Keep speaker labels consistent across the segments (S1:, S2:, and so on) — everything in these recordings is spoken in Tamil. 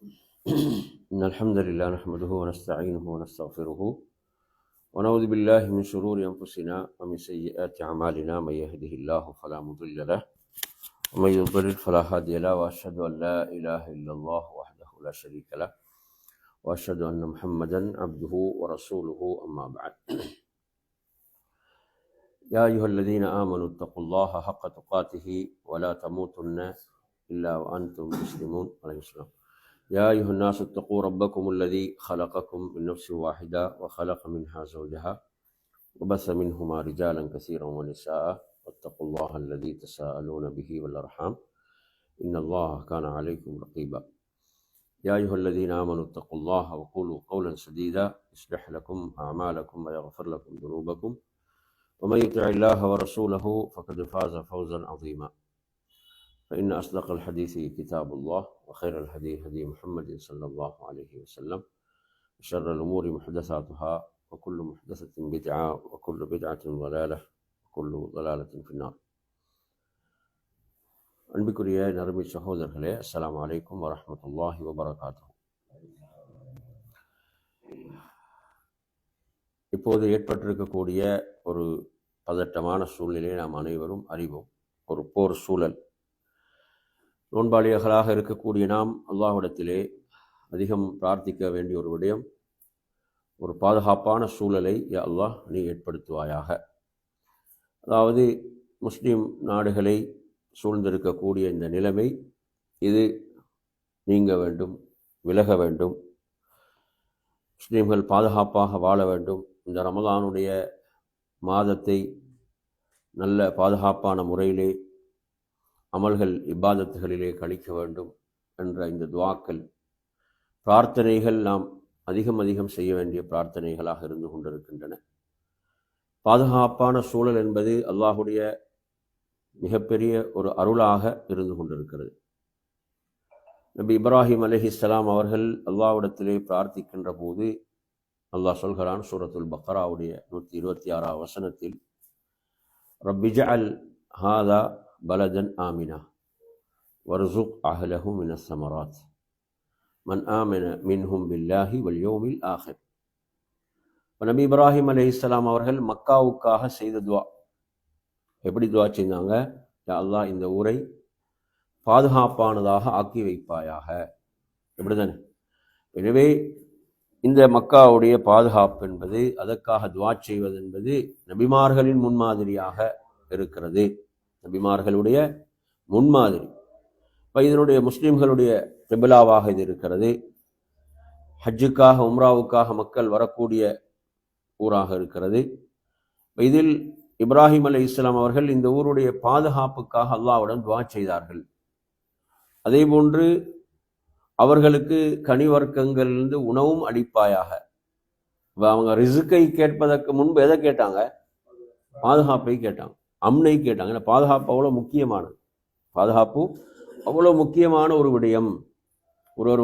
S1: إن الحمد لله نحمده ونستعينه ونستغفره ونعوذ بالله من شرور أنفسنا ومن سيئات أعمالنا. من يهده الله فلا مضل له ومن يضلل فلا هادي له، وأشهد أن لا إله إلا الله وحده لا شريك له، وأشهد أن محمدا عبده ورسوله. أما بعد، يا أيها الذين آمنوا اتقوا الله حق تقاته ولا تموتن إلا وأنتم مسلمون. عليه السلام. يا أيها الناس اتقوا ربكم الذي خلقكم من نفس واحدة وخلق منها زوجها وبث منهما رجالا كثيرا ونساء، واتقوا الله الذي تساءلون به والأرحام إن الله كان عليكم رقيبا. يا أيها الذين آمنوا اتقوا الله وقولوا قولا سديدا يصلح لكم أعمالكم ويغفر لكم ذنوبكم، ومن يطع الله ورسوله فقد فاز فوزا عظيما. فإن أصدق الحديث كتاب الله، وخير الهدي هدي محمد صلى الله عليه وسلم، وشر الأمور محدثاتها، وكل محدثة بدعة، وكل بدعة ضلالة، وكل ضلالة في النار. அன்பிற்குரிய நறுமை சகோதரர்களே, அஸ்ஸலாமு அலைக்கும் வரஹ்மத்துல்லாஹி வபரகாத்துஹு. இப்போது ஏற்பட்டிருக்கக்கூடிய ஒரு பதட்டமான சூழ்நிலையை நாம் அனைவரும் அறிவோம். ஒரு போர் சூழல். நோன்பாளிகளாக இருக்கக்கூடிய நாம் அல்லாஹ்விடத்திலே அதிகம் பிரார்த்திக்க வேண்டிய ஒரு விடயம், ஒரு பாதுகாப்பான சூழலை யா அல்லாஹ் நீ ஏற்படுத்துவாயாக. அதாவது முஸ்லீம் நாடுகளை சூழ்ந்திருக்கக்கூடிய இந்த நிலைமை இது நீங்க வேண்டும், விலக வேண்டும். முஸ்லீம்கள் பாதுகாப்பாக வாழ வேண்டும். இந்த ரமலானுடைய மாதத்தை நல்ல பாதுகாப்பான முறையிலே அமல்கள் இபாதத்துகளிலே கழிக்க வேண்டும் என்ற இந்த துஆக்கள், பிரார்த்தனைகள் நாம் அதிகம் செய்ய வேண்டிய பிரார்த்தனைகளாக இருந்து கொண்டிருக்கின்றன. பாதுகாப்பான சூழல் என்பது அல்லாஹுடைய மிகப்பெரிய ஒரு அருளாக இருந்து கொண்டிருக்கிறது. நபி இப்ராஹிம் அலைஹிஸ்ஸலாம் அவர்கள் அல்லாஹ்விடத்திலே பிரார்த்திக்கின்ற போது அல்லாஹ் சொல்கிறான் சூரத்துல் பக்ராவுடைய 126 வசனத்தில், ரப்பிஜஅல் ஹாதா பலதன் ஆமினா வர்சுக் அஹ்லஹு மினஸ் ஸமராத் மன் ஆமன மின்ஹும் பில்லாஹி வல் யௌமில் ஆஹிர். நபி இப்ராஹிம் அலைஹிஸ்ஸலாம் அவர்கள் மக்காவுக்காக செய்த துஆ. எப்படி துஆ செஞ்சாங்க? யா அல்லாஹ், இந்த ஊரை பாதுகாப்பானதாக ஆக்கி வைப்பாயாக. எப்படிதானே? எனவே இந்த மக்காவுடைய பாதுகாப்பு என்பது, அதற்காக துஆ செய்வது என்பது நபிமார்களின் முன்மாதிரியாக இருக்கிறது. நபிமார்களுடைய முன்மாதிரி. இப்போ இதனுடைய முஸ்லீம்களுடைய கிபிலாவாக இது இருக்கிறது. ஹஜ்ஜுக்காக உம்ராவுக்காக மக்கள் வரக்கூடிய ஊராக இருக்கிறது. இதில் இப்ராஹிம் அலைஹிஸ்ஸலாம் அவர்கள் இந்த ஊருடைய பாதுகாப்புக்காக அல்லாஹ்விடம் துஆ செய்தார்கள். அதே போன்று அவர்களுக்கு கனிவர்க்கங்களிலிருந்து உணவும் அளிப்பாயாக. அவங்க ரிசுக்கை கேட்பதற்கு முன்பு எதை கேட்டாங்க? பாதுகாப்பை கேட்டாங்க, அம்னை கேட்டாங்க. பாதுகாப்பு அவ்வளோ முக்கியமானது. பாதுகாப்பு அவ்வளோ முக்கியமான ஒரு விடயம். ஒருவர்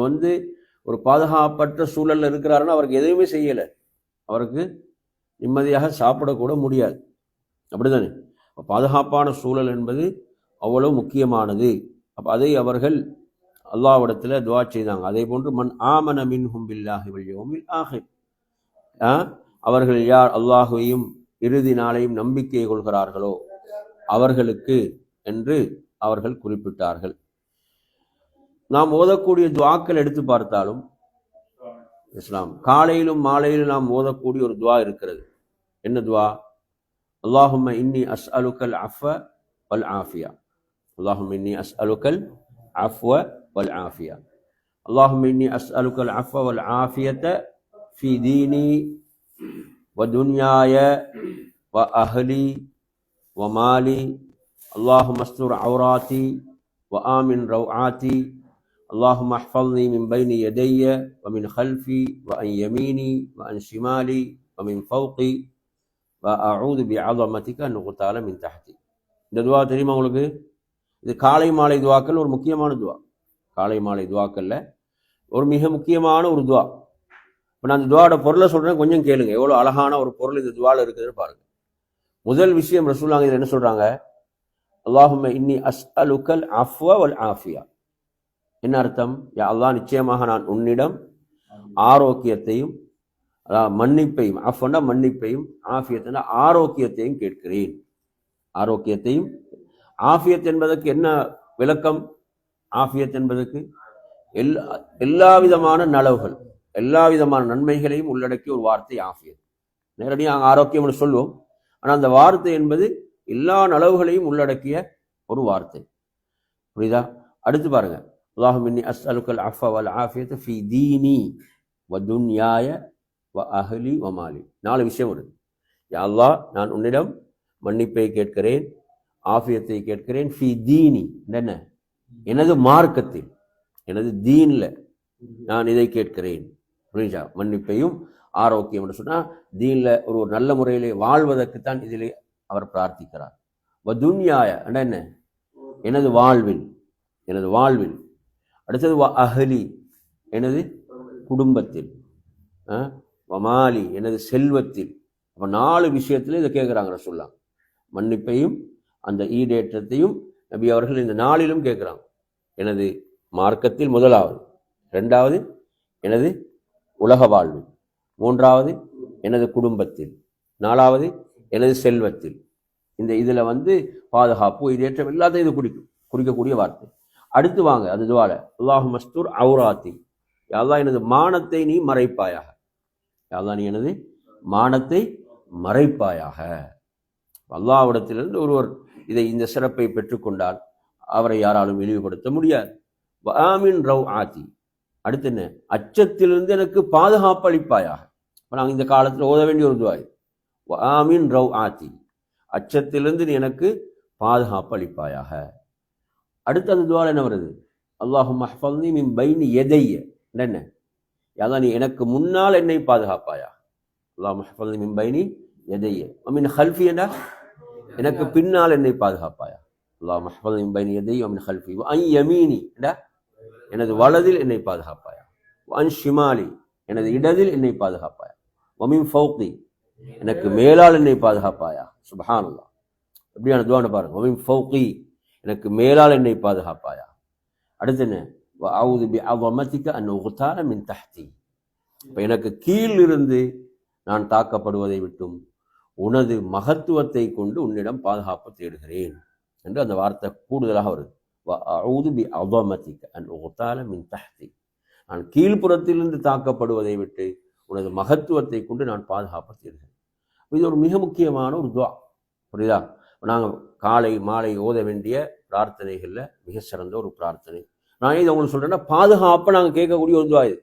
S1: ஒரு பாதுகாப்பற்ற சூழலில் இருக்கிறாருன்னா அவருக்கு எதுவுமே செய்யலை, அவருக்கு நிம்மதியாக சாப்பிடக்கூட முடியாது. அப்படிதானே? பாதுகாப்பான சூழல் என்பது அவ்வளோ முக்கியமானது. அப்போ அதை அவர்கள் அல்லாஹ்விடத்தில் துஆ செய்தாங்க. அதே போன்று மன் ஆமன மின்ஹும் பில்லாஹி வல் யௌமில் ஆஹிர், அவர்கள் யார் அல்லாஹுவையும் இறுதி நாளையும் நம்பிக்கை கொள்கிறார்களோ அவர்களுக்கு என்று அவர்கள் குறிப்பிட்டார்கள். நாம் ஓதக்கூடிய துஆக்கள் எடுத்து பார்த்தாலும் இஸ்லாம் காலையிலும் மாலையிலும் நாம் ஓதக்கூடிய ஒரு துஆ இருக்கிறது. என்ன துஆ? அல்லாஹும்ம இன்னி அஸ்அலுக்கல் அஃவ வல் ஆஃபியா. அல்லாஹும்ம இன்னி அஸ்அலுக்கல் அஃவ வல் ஆஃபியா. அல்லாஹும்ம இன்னி அஸ்அலுக்கல் அஃவ வல் ஆஃபியத ஃபீ தீனி வ துன்யாய வ அஹ்லி வ மாலி. அல்லாஹும்ம அஸ்துர் ஔராத்தி வ ஆமின் ரவ்ஆத்தி. அல்லாஹும்ம அஹ்ஃபல்னி மின் பைனி யதைய வ மின் கல்ஃபி வ அன் யமீனி வ அன் ஷிமாலி வ மின் ஃபௌகி வ அஊது பிஅஸமதிக அன் உக்தால மின் தஹ்தி. இந்த துஆ தெரியுமா உங்களுக்கு? இது காலை மாலை துஆக்கள் ஒரு முக்கியமான துஆ. காலை மாலை துஆக்கள்ல ஒரு மிக முக்கியமான ஒரு துஆ. இப்போ நான் இந்த துஆவோட பொருளை சொல்றேன், கொஞ்சம் கேளுங்க. எவ்வளோ அழகான ஒரு பொருள் இந்த துஆல இருக்குதுன்னு பாருங்க. முதல் விஷயம் ரசூலுல்லாஹ் இதில் என்ன சொல்றாங்க? அல்லாஹும்ம இன்னி அஸ்அலுக்கல் அஃவ வல் ஆஃபியா. என்ன அர்த்தம்? யா அல்லாஹ், நிச்சயமாக நான் உன்னிடம் ஆரோக்கியத்தையும், அதாவது மன்னிப்பையும், அஃபண்டா மன்னிப்பையும், ஆஃபியத்தா ஆரோக்கியத்தையும் கேட்கிறேன். ஆரோக்கியத்தையும், ஆஃபியத் என்பதற்கு என்ன விளக்கம்? ஆஃபியத் என்பதற்கு எல்லா விதமான நலவுகள், எல்லா விதமான நன்மைகளையும் உள்ளடக்கிய ஒரு வார்த்தை ஆஃபியத். நேரடியாக ஆரோக்கியம் சொல்லுவோம், ஆனால் அந்த வார்த்தை என்பது எல்லா நலவுகளையும் உள்ளடக்கிய ஒரு வார்த்தை. புரியுதா? அடுத்து பாருங்க, அல்லாஹும்ம இன்னி அஸ்அலுக்கல் அஃவ வல் ஆஃபியத ஃபீ தீனி வ துன்யாய வ அஹ்லி வ மாலி. 4 விஷயம் வருது. யா அல்லாஹ், நான் உன்னிடம் மன்னிப்பை கேட்கிறேன், ஆஃபியத்தை கேட்கிறேன். ஃபீ தீனி, என்ன? எனது மார்க்கத்தில், எனது தீன்ல நான் இதை கேட்கிறேன். புரிஞ்சா? மன்னிப்பையும் ஆரோக்கியம் என்று சொன்னா தீன்ல ஒரு நல்ல முறையிலே வாழ்வதற்குத்தான் இதிலே அவர் பிரார்த்திக்கிறார். வ துன்யாய, என்ன? எனது வாழ்வில், எனது வாழ்வில். அடுத்தது வ அஹ்லி, எனது குடும்பத்தில். வமாலி, எனது செல்வத்தில். அப்ப 4 விஷயத்துல இதை கேட்கிறாங்க ரசூலுல்லாஹ். மன்னிப்பையும் அந்த ஈடேற்றத்தையும் நபி அவர்கள் இந்த 4லும் கேட்கிறாங்க. எனது மார்க்கத்தில் முதலாவது, 2வது எனது உலக வாழ்வில், 3வது எனது குடும்பத்தில், 4வது எனது செல்வத்தில். இந்த இதுல பாதுகாப்பு, ஈடேற்றம் எல்லாத்தையும் இது குறிக்கக்கூடிய வார்த்தை. அடுத்து வாங்க, அது துவால அல்லாஹும்ம அஸ்துர் அவுராத்தி, யா அல்லாஹ் எனது மானத்தை நீ மறைப்பாயாக. யா அல்லாஹ் நீ எனது மானத்தை மறைப்பாயாக. அல்லாஹ்விடத்திலிருந்து ஒருவர் இந்த சிறப்பை பெற்றுக்கொண்டால் அவரை யாராலும் இழிவுபடுத்த முடியாது. ஆமீன் ரவ் ஆத்தி, அடுத்து என்ன? அச்சத்திலிருந்து எனக்கு பாதுகாப்பு அளிப்பாயாக. நாங்கள் இந்த காலத்தில் ஓத வேண்டிய ஒரு துவா. ஆமீன் ரவ் ஆத்தி, அச்சத்திலிருந்து நீ எனக்கு பாதுகாப்பு அளிப்பாயாக. அடுத்து அந்த துவா என்ன வருது? அல்லாஹும்ம அஹ்ஃபல்னி மின் பைனி யதைய, என்ன? அதான் நீ எனக்கு முன்னால் என்னை பாதுகாப்பாயாக. அல்லாஹும்ம அஹ்ஃபல்னி மின் பைனி யதைய வ மின் ஹல்ஃபி, எனக்கு பின்னால் என்னை பாதுகாப்பாயா. அல்லாஹும்ம அஹ்ஃபல்னி மின் பைனி யதைய வ மின் ஹல்ஃபி வ அன் யமீனி, எனது வலதில் என்னை பாதுகாப்பாயா. வ அன் ஷிமாலி, எனது இடதில் என்னை பாதுகாப்பாயா. வ மின் ஃபௌகி, எனக்கு மேலால் என்னை பாதுகாப்பாயா. சுப்ஹானல்லாஹ், எப்படியான துஆன்னு பாருங்க. வ மின் ஃபௌகி, எனக்கு மேலால் என்னை பாதுகாப்பாயா. அடுத்து என்ன? வ அஊது பி அஸமதிக அன் உக்தால மின் தஹ்தி, இப்ப எனக்கு கீழ் இருந்து நான் தாக்கப்படுவதை விட்டும் உனது மகத்துவத்தை கொண்டு உன்னிடம் பாதுகாப்பு தேடுகிறேன் என்று அந்த வார்த்தை கூடுதலாக வருது. வ அஊது பி அஸமதிக அன் உக்தால மின் தஹ்தி, நான் கீழ்ப்புறத்திலிருந்து தாக்கப்படுவதை விட்டு உனது மகத்துவத்தை கொண்டு நான் பாதுகாப்பு தேடுகிறேன். இது ஒரு மிக முக்கியமான ஒரு துஆ. புரியுதா? நாங்கள் காலை மாலை ஓத வேண்டிய பிரார்த்தனைகளில் மிக சிறந்த ஒரு பிரார்த்தனை. நான் இதை உங்களுக்கு சொல்றேன்னா, பாதுகாப்பை நாங்கள் கேட்கக்கூடிய ஒரு துவா இது.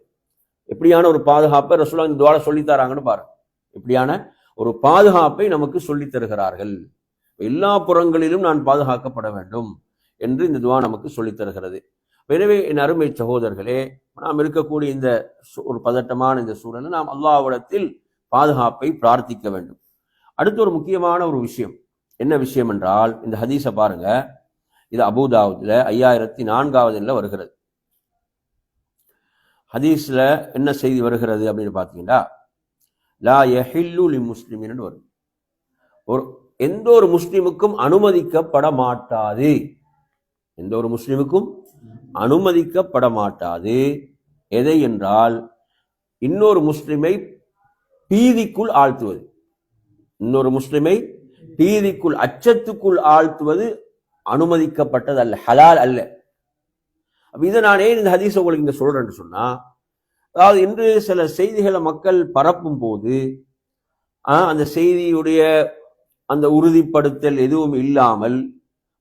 S1: எப்படியான ஒரு பாதுகாப்பை ரசூலுல்லாஹ் இந்த துஆல சொல்லித்தராங்கன்னு பாருங்க. எப்படியான ஒரு பாதுகாப்பை நமக்கு சொல்லித் தருகிறார்கள். எல்லா புறங்களிலும் நான் பாதுகாக்கப்பட வேண்டும் என்று இந்த துஆ நமக்கு சொல்லித் தருகிறது. எனவே என் அருமை சகோதரர்களே, நாம் இருக்கக்கூடிய இந்த ஒரு பதட்டமான இந்த சூழலில் நாம் அல்லாஹ்விடத்தில் பாதுகாப்பை பிரார்த்திக்க வேண்டும். அடுத்து ஒரு முக்கியமான ஒரு விஷயம், என்ன விஷயம் என்றால், இந்த ஹதீஸை பாருங்க. இது அபூதாவுதுல 5004வது வருகிறது. ஹதீஸ்ல என்ன செய்தி வருகிறது அப்படின்னு பார்த்தீங்கன்னா, லா யஹில்லு லி முஸ்லிமின் வரும். எந்த ஒரு முஸ்லிமுக்கும் அனுமதிக்கப்பட மாட்டாது, எந்த ஒரு முஸ்லிமுக்கும் அனுமதிக்கப்பட மாட்டாது. எதை என்றால், இன்னொரு முஸ்லிமை பீதிக்குள் ஆழ்த்துவது, இன்னொரு முஸ்லிமை பீதிக்குள், அச்சத்துக்குள் ஆழ்த்துவது அனுமதிக்கப்பட்டது அல்ல, ஹலால் அல்ல. இதை நான் ஏன் இந்த ஹதீஸ் உங்களுக்கு இங்க சொல்றேன்னு சொன்னா, அதாவது இன்று சில செய்திகளை மக்கள் பரப்பும் போது அந்த செய்தியுடைய அந்த உறுதிப்படுத்தல் எதுவும் இல்லாமல்,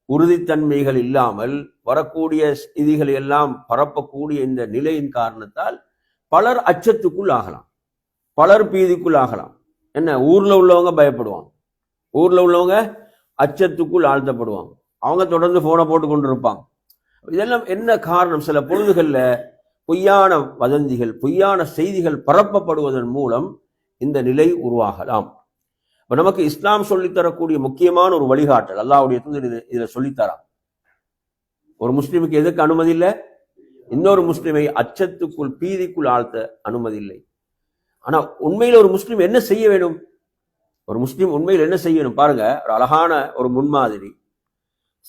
S1: உறுதித்தன்மைகள் இல்லாமல் வரக்கூடிய செய்திகள் எல்லாம் பரப்பக்கூடிய இந்த நிலையின் காரணத்தால் பலர் அச்சத்துக்குள் ஆகலாம், பலர் பீதிக்குள் ஆகலாம். என்ன, ஊர்ல உள்ளவங்க பயப்படுவாங்க, ஊர்ல உள்ளவங்க அச்சத்துக்குள் ஆழ்த்தப்படுவாங்க, அவங்க தொடர்ந்து போனை போட்டு கொண்டு இருப்பாங்க. இதெல்லாம் என்ன காரணம்? சில பொழுதுகள்ல பொய்யான வதந்திகள், பொய்யான செய்திகள் பரப்பப்படுவதன் மூலம் இந்த நிலை உருவாகலாம். இப்ப நமக்கு இஸ்லாம் சொல்லித்தரக்கூடிய முக்கியமான ஒரு வழிகாட்டல், அல்லாஹ்வுடைய தூதர் இதுல சொல்லித்தரான். ஒரு முஸ்லிமுக்கு எதுக்கு அனுமதி இல்லை? இன்னொரு முஸ்லிமை அச்சத்துக்குள் பீதிக்குள் ஆழ்த்த அனுமதி இல்லை. ஆனா உண்மையில் ஒரு முஸ்லிம் என்ன செய்ய வேண்டும்? ஒரு முஸ்லிம் உண்மையில் என்ன செய்யணும் பாருங்க. ஒரு அழகான ஒரு முன்மாதிரி.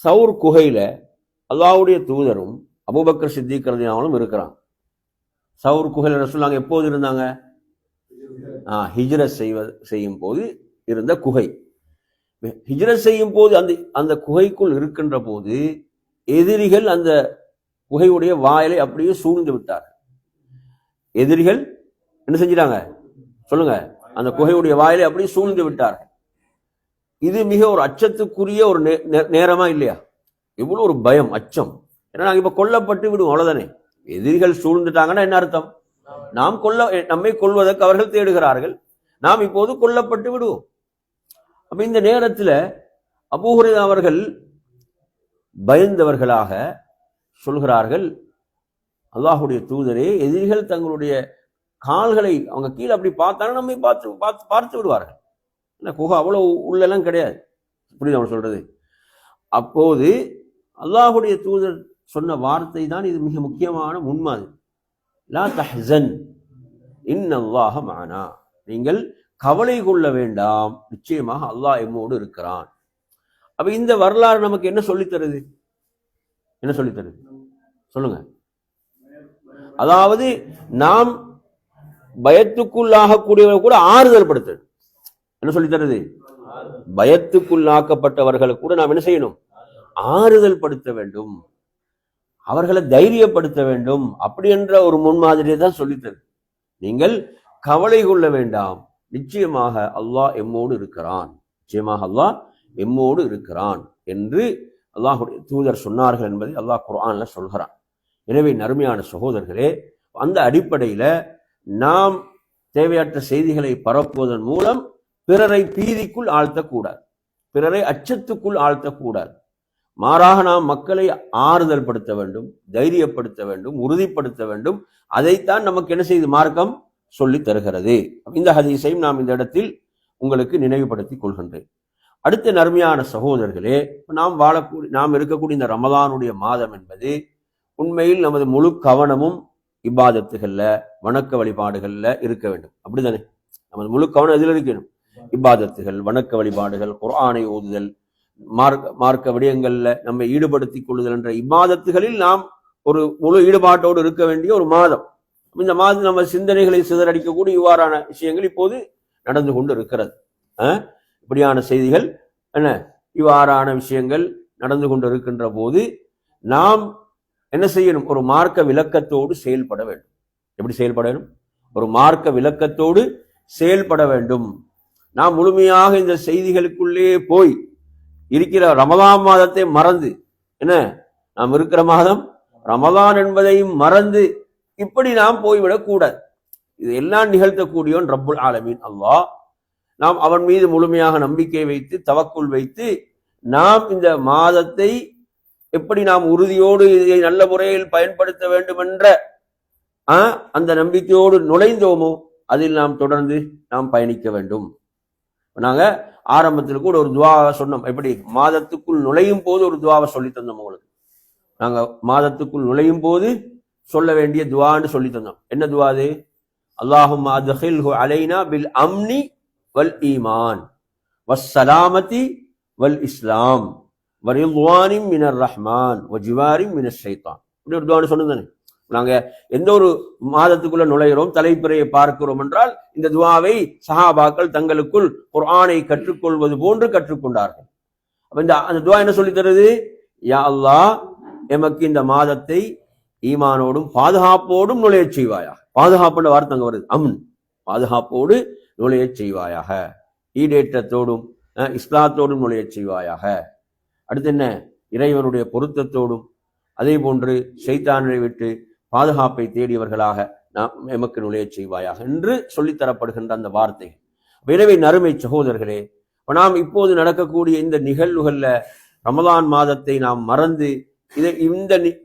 S1: சவுர் குகையில அல்லாஹ்வுடைய தூதரும் அபூபக்கர் சித்திக் ரலியல்லாஹு இருக்கிறாங்க. சவுர் குகையில் ரசூலுல்லாஹ் எப்போது இருந்தாங்க? ஹிஜ்ரத் செய்யும் போது இருந்த குகை. ஹிஜ்ரத் செய்யும் போது அந்த குகைக்குள் இருக்கின்ற போது எதிரிகள் அந்த குகையுடைய வாயிலை அப்படியே சூழ்ந்து விட்டார்கள். எதிரிகள் என்ன செஞ்சிட்டாங்க சொல்லுங்க? அந்த குகையுடைய வாயிலை அப்படியே சூழ்ந்து விட்டார்கள். இது மிக ஒரு அச்சத்துக்குரிய ஒரு நேரமா இல்லையா? எவ்வளவு ஒரு பயம், அச்சம். ஏன்னா நாங்க இப்ப கொல்லப்பட்டு விடுவோம், அவ்வளவுதானே. எதிரிகள் சூழ்ந்துட்டாங்கன்னா என்ன அர்த்தம்? நம்மை கொல்வதற்கு அவர்கள் தேடுகிறார்கள், நாம் இப்போது கொல்லப்பட்டு விடுவோம். அப்ப இந்த நேரத்தில் அபூ ஹுரைரா அவர்கள் பயந்தவர்களாக சொல்கிறார்கள், அல்லாஹுடைய தூதரே, எதிரிகள் தங்களுடைய கால்களை அவங்க கீழே அப்படி பார்த்தாங்கன்னா நம்மை பார்த்து விடுவார்கள். குகை அவ்வளவு உள்ளெல்லாம் கிடையாது. புரியுது அவன் சொல்றது? அப்போது அல்லாஹுடைய தூதர் சொன்ன வார்த்தை தான் இது மிக முக்கியமான முன்மாதிரி. லா தஹ்சன் இன்னல்லாஹ மஅனா, நீங்கள் கவலை கொள்ள வேண்டாம், நிச்சயமாக அல்லாஹ் எம்மோடு இருக்கிறான். அப்ப இந்த வரலாறு நமக்கு என்ன சொல்லித்தருது? என்ன சொல்லித்தருது சொல்லுங்க? அதாவது நாம் பயத்துக்குள்ளாகக்கூடியவர்கள் கூட ஆறுதல் படுத்தது. என்ன சொல்லி தருது? பயத்துக்குள்ளாக்கப்பட்டவர்களுக்கு கூட நாம் என்ன செய்யணும்? ஆறுதல் படுத்த வேண்டும், அவர்களை தைரியப்படுத்த வேண்டும். அப்படி என்ற ஒரு முன்மாதிரியை தான் சொல்லித்தரு. நீங்கள் கவலை கொள்ள வேண்டாம், நிச்சயமாக அல்லாஹ் எம்மோடு இருக்கிறான், நிச்சயமாக அல்லாஹ் எம்மோடு இருக்கிறான் என்று அல்லாஹுடைய தூதர் சொன்னார்கள் என்பதை அல்லாஹ் குர்ஆன்ல சொல்கிறான். எனவே நறுமையான சகோதரர்களே, அந்த அடிப்படையில நாம் தேவையற்ற செய்திகளை பரப்புவதன் மூலம் பிறரை பீதிக்குள் ஆழ்த்தக்கூடாது, பிறரை அச்சத்துக்குள் ஆழ்த்தக்கூடாது. மாறாக நாம் மக்களை ஆறுதல் படுத்த வேண்டும், தைரியப்படுத்த வேண்டும், உறுதிப்படுத்த வேண்டும். அதைத்தான் நமக்கு என்ன செய்து மார்க்கம் சொல்லி தருகிறது. இந்த ஹதீஸையும் நாம் இந்த இடத்தில் உங்களுக்கு நினைவுபடுத்திக் கொள்கின்றேன். அடுத்த நறுமையான சகோதரர்களே, நாம் இருக்கக்கூடிய இந்த ரமலானுடைய மாதம் என்பது உண்மையில் நமது முழு கவனமும் இபாதத்துகள்ல, வணக்க வழிபாடுகள்ல இருக்க வேண்டும். அப்படித்தானே? நமது முழு கவனம் எதில் இருக்கணும்? இபாதத்துகள், வணக்க வழிபாடுகள், குர்ஆனை ஓதுதல், மார்க்க விடயங்கள்ல நம்மை ஈடுபடுத்திக் கொள்ளுதல் என்ற இபாதத்துகளில் நாம் ஒரு முழு ஈடுபாட்டோடு இருக்க வேண்டிய ஒரு மாதம். இந்த மாதம் நம்ம சிந்தனைகளை சிதறடிக்கக்கூடிய இவ்வாறான விஷயங்கள் இப்போது நடந்து கொண்டு இருக்கிறது. இப்படியான செய்திகள் என்ன, இவ்வாறான விஷயங்கள் நடந்து கொண்டு இருக்கின்ற போது நாம் என்ன செய்யணும்? ஒரு மார்க்க விளக்கத்தோடு செயல்பட வேண்டும். எப்படி செயல்பட வேண்டும்? ஒரு மார்க்க விளக்கத்தோடு செயல்பட வேண்டும். நாம் முழுமையாக இந்த செய்திகளுக்குள்ளே போய் இருக்கிற ரமலான் மாதத்தை மறந்து, என்ன நாம் இருக்கிற மாதம் ரமலான் என்பதையும் மறந்து இப்படி நாம் போய்விடக் கூடாது. இது எல்லாம் நிகழ்த்தக்கூடியவன் ரப்புல் ஆலமீன் அல்லாஹ். நாம் அவன் மீது முழுமையாக நம்பிக்கை வைத்து, தவக்குள் வைத்து, நாம் இந்த மாதத்தை எப்படி நாம் உறுதியோடு இதை நல்ல முறையில் பயன்படுத்த வேண்டும் என்ற அந்த நம்பிக்கையோடு நுழைந்தோமோ அதில் நாம் தொடர்ந்து நாம் பயணிக்க வேண்டும். நாங்க ஆரம்பத்தில் கூட ஒரு துவாவை சொன்னோம். எப்படி? மாதத்துக்குள் நுழையும் போது ஒரு துவாவை சொல்லி தந்தோம் உங்களுக்கு. நாங்க மாதத்துக்குள் நுழையும் போது சொல்ல வேண்டிய துவான்னு சொல்லி தந்தோம். என்ன துவா அது? அல்லாஹும்ம அத்கில்ஹு அலைனா பில் அம்னி வல் ஈமான் வஸ்ஸலாமதி வல் இஸ்லாம் வரிதுவானின் மினர் ரஹ்மான் வஜிவாரின் மினஷ் ஷைத்தான். இப்படி ஒரு துவான்னு சொன்னது தானே. நாங்க எந்த ஒரு மாதத்துக்குள்ள நுழைகிறோம், தலைப்பிறையை பார்க்கிறோம் என்றால் இந்த துவாவை சஹாபாக்கள் தங்களுக்குள் குர்ஆனை கற்றுக்கொள்வது போன்று கற்றுக்கொண்டார்கள். அப்ப அந்த துவா என்ன சொல்லி தருது? யா அல்லாஹ், எமக்கு இந்த மாதத்தை ஈமானோடும் பாதுகாப்போடும் நுழைய செய்வாயாக. பாதுகாப்புன்ற வார்த்தை அங்க வருது, அம்ன், பாதுகாப்போடு நுழைய செய்வாயாக, ஈடேற்றத்தோடும் இஸ்லாத்தோடும் நுழைய செய்வாயாக. அடுத்து என்ன? இறைவனுடைய பொருத்தத்தோடும் அதே போன்று ஷைத்தானை விட்டு பாதுகாப்பை தேடியவர்களாக நாம் எமக்கு நுழைய செய்வாயாக என்று சொல்லித்தரப்படுகின்ற அந்த வார்த்தை. எனவே நறுமை சகோதரர்களே, நாம் இப்போது நடக்கக்கூடிய இந்த நிகழ்வுகள்ல ரமலான் மாதத்தை நாம் மறந்து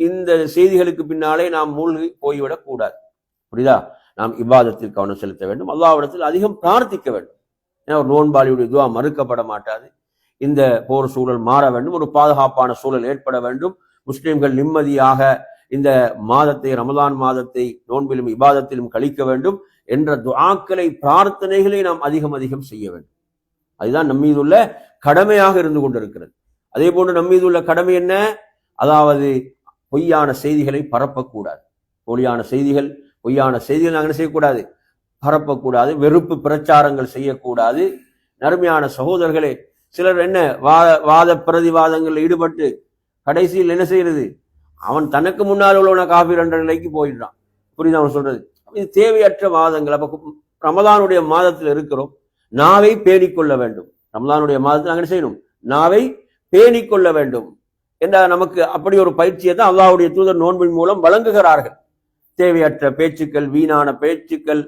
S1: இந்த செய்திகளுக்கு பின்னாலே நாம் மூழ்கி போய்விடக் கூடாது. புரியுதா? நாம் இபாதத்தில் கவனம் செலுத்த வேண்டும், அல்லாஹ்விடத்தில் அதிகம் பிரார்த்திக்க வேண்டும். ஏன்னா ஒரு நோன்பாளியுடைய துவா மறுக்கப்பட மாட்டாது. இந்த போர் சூழல் மாற வேண்டும், ஒரு பாதுகாப்பான சூழல் ஏற்பட வேண்டும், முஸ்லிம்கள் நிம்மதியாக இந்த மாதத்தை, ரமலான் மாதத்தை நோன்பிலும் இபாதத்திலும் கழிக்க வேண்டும் என்ற துஆக்களை, பிரார்த்தனைகளை நாம் அதிகம் அதிகம் செய்ய வேண்டும். அதுதான் நம்மீதுள்ள கடமையாக இருந்து கொண்டிருக்கிறது. அதே போன்று நம்மீதுள்ள கடமை என்ன? அதாவது பொய்யான செய்திகளை பரப்பக்கூடாது. போலியான செய்திகள், பொய்யான செய்திகள் நாங்கள் என்ன செய்யக்கூடாது, பரப்பக்கூடாது. வெறுப்பு பிரச்சாரங்கள் செய்யக்கூடாது. நறுமையான சகோதரர்களே, சிலர் என்ன வாத பிரதிவாதங்களில் ஈடுபட்டு கடைசியில் என்ன செய்யறது, அவன் தனக்கு முன்னால் உள்ளவன காபீர் என்ற நிலைக்கு போயிடுறான். புரியுது அவன் சொல்றது? இது தேவையற்ற வாதங்கள். அப்ப ரமதானுடைய மாதத்தில் இருக்கிறோம், நாவை பேணிக்கொள்ள வேண்டும். ரமதானுடைய மாதத்தில் நாங்கள் என்ன செய்யணும், நாவை பேணிக்கொள்ள வேண்டும் என்ற நமக்கு அப்படி ஒரு பயிற்சியை தான் அல்லாஹ்வுடைய தூதர் நோன்பின் மூலம் வழங்குகிறார்கள். தேவையற்ற பேச்சுக்கள், வீணான பேச்சுக்கள்,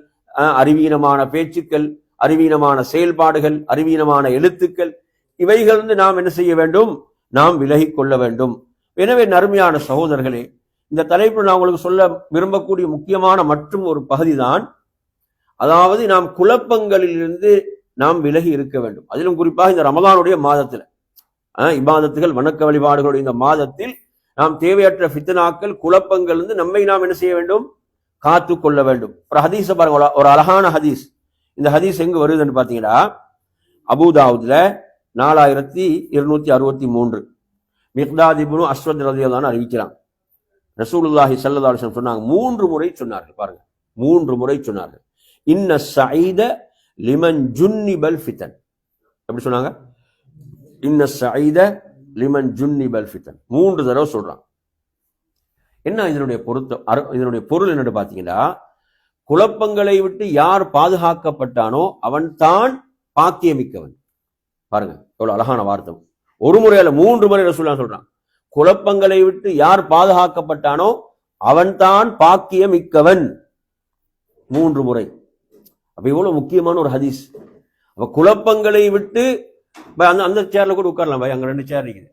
S1: அறிவீனமான பேச்சுக்கள், அறிவீனமான செயல்பாடுகள், அறிவீனமான எழுத்துக்கள், இவைகளிலிருந்து நாம் என்ன செய்ய வேண்டும், நாம் விலகி கொள்ள வேண்டும். எனவே நறுமையான சகோதரர்களே, இந்த தலைப்பு நான் உங்களுக்கு சொல்ல விரும்பக்கூடிய முக்கியமான மற்றும் ஒரு பகுதி தான், அதாவது நாம் குழப்பங்களிலிருந்து நாம் விலகி இருக்க வேண்டும். அதிலும் குறிப்பாக இந்த ரமதானுடைய மாதத்தில், இபாதத்துகள் வணக்க வழிபாடுகளுடைய இந்த மாதத்தில் நாம் தேவையற்ற ஃபித்னாக்கள், குழப்பங்கள் இருந்து நம்மை நாம் என்ன செய்ய வேண்டும், காத்து கொள்ள வேண்டும். ஒரு ஹதீஸ பாருங்க, ஒரு அழகான ஹதீஸ். இந்த ஹதீஸ் எங்கு வருதுன்னு பாத்தீங்கன்னா, அபூதாவுத்ல 4263 மிக்தாத் இப்னு அஸ்வத் ரலியல்லாஹு அன்ஹு அறிவிக்கிறான். ரசூலுல்லாஹி ஸல்லல்லாஹு அலைஹி வஸல்லம் சொன்னாங்க, 3 முறை சொன்னார்கள். பாருங்க, 3 முறை சொன்னார்கள். இன்ன ஸஈத லிமன் ஜுன்னிபல் ஃபிதன். எப்படி சொன்னாங்க? இன்ன ஸஈத லிமன் ஜுன்னிபல் ஃபிதன். 3 தடவை சொல்றான். என்ன இதனுடைய இதனுடைய பொருள் என்னன்னு பாத்தீங்கன்னா, குழப்பங்களை விட்டு யார் பாதுகாக்கப்பட்டானோ அவன் தான் பாக்கியமிக்கவன். பாருங்க எவ்வளவு அழகான வார்த்தை. ஒரு முறையில 3 முறை ரசூலுல்லாஹ் சொல்றான். குழப்பங்களை விட்டு யார் பாதுகாக்கப்பட்டானோ அவன் தான் பாக்கியமிக்கவன். 3 முறை. அப்ப இவ்வளவு முக்கியமான ஒரு ஹதீஸ். அப்ப குழப்பங்களை விட்டு அந்த சேர்ல கூட உட்காரலாம் பாய், அங்க 2 சேர் இருக்குது.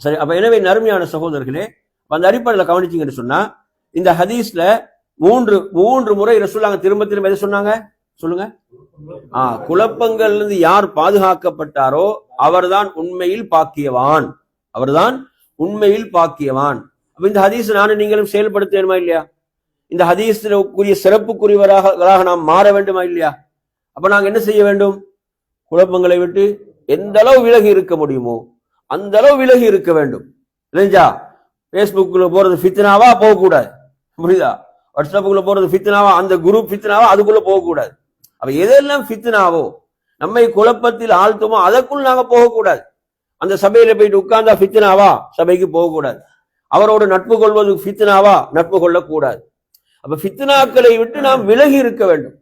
S1: சரி, அப்ப எனவே நறுமையான சகோதரர்களே, அந்த அடிப்படையில் கவனிச்சீங்கன்னு சொன்னா, இந்த ஹதீஸ்ல 3 முறை ரசூலுல்லாஹ் திரும்ப திரும்ப எதை சொன்னாங்க சொல்லுங்க? குழப்பங்கள் இருந்து யார் பாதுகாக்கப்பட்டாரோ அவர்தான் உண்மையில் பாக்கியவான். அவர்தான் உண்மையில் பாக்கியவான். அப்ப இந்த ஹதீஸ் நானும் நீங்களும் செயல்படுத்தணுமா இல்லையா? இந்த ஹதீஸுக்குரிய சிறப்புக்குரியவராக நாம் மாற வேண்டுமா இல்லையா? அப்ப நாங்க என்ன செய்ய வேண்டும்? குழப்பங்களை விட்டு எந்த அளவு விலகி இருக்க முடியுமோ அந்த அளவு விலகி இருக்க வேண்டும். இல்லைஞ்சா? பேஸ்புக்ல போறது ஃபித்னாவா, போகக்கூடாது. புரியுதா? வாட்ஸ்அப்புக்குள்ள போறது ஃபித்னாவா, அந்த குரூப் ஃபித்னாவா, அதுக்குள்ள போகக்கூடாது. அப்ப எதெல்லாம் ஃபித்னாவோ, நம்மை குழப்பத்தில் ஆழ்த்துமோ அதற்குள் நாங்க போகக்கூடாது. அந்த சபையில போயிட்டு உட்கார்ந்தா ஃபித்னாவா, சபைக்கு போகக்கூடாது. அவரோடு நட்பு கொள்வது ஃபித்னாவா, நட்பு கொள்ளக்கூடாது. அப்ப ஃபித்னாக்களை விட்டு நாம் விலகி இருக்க வேண்டும்.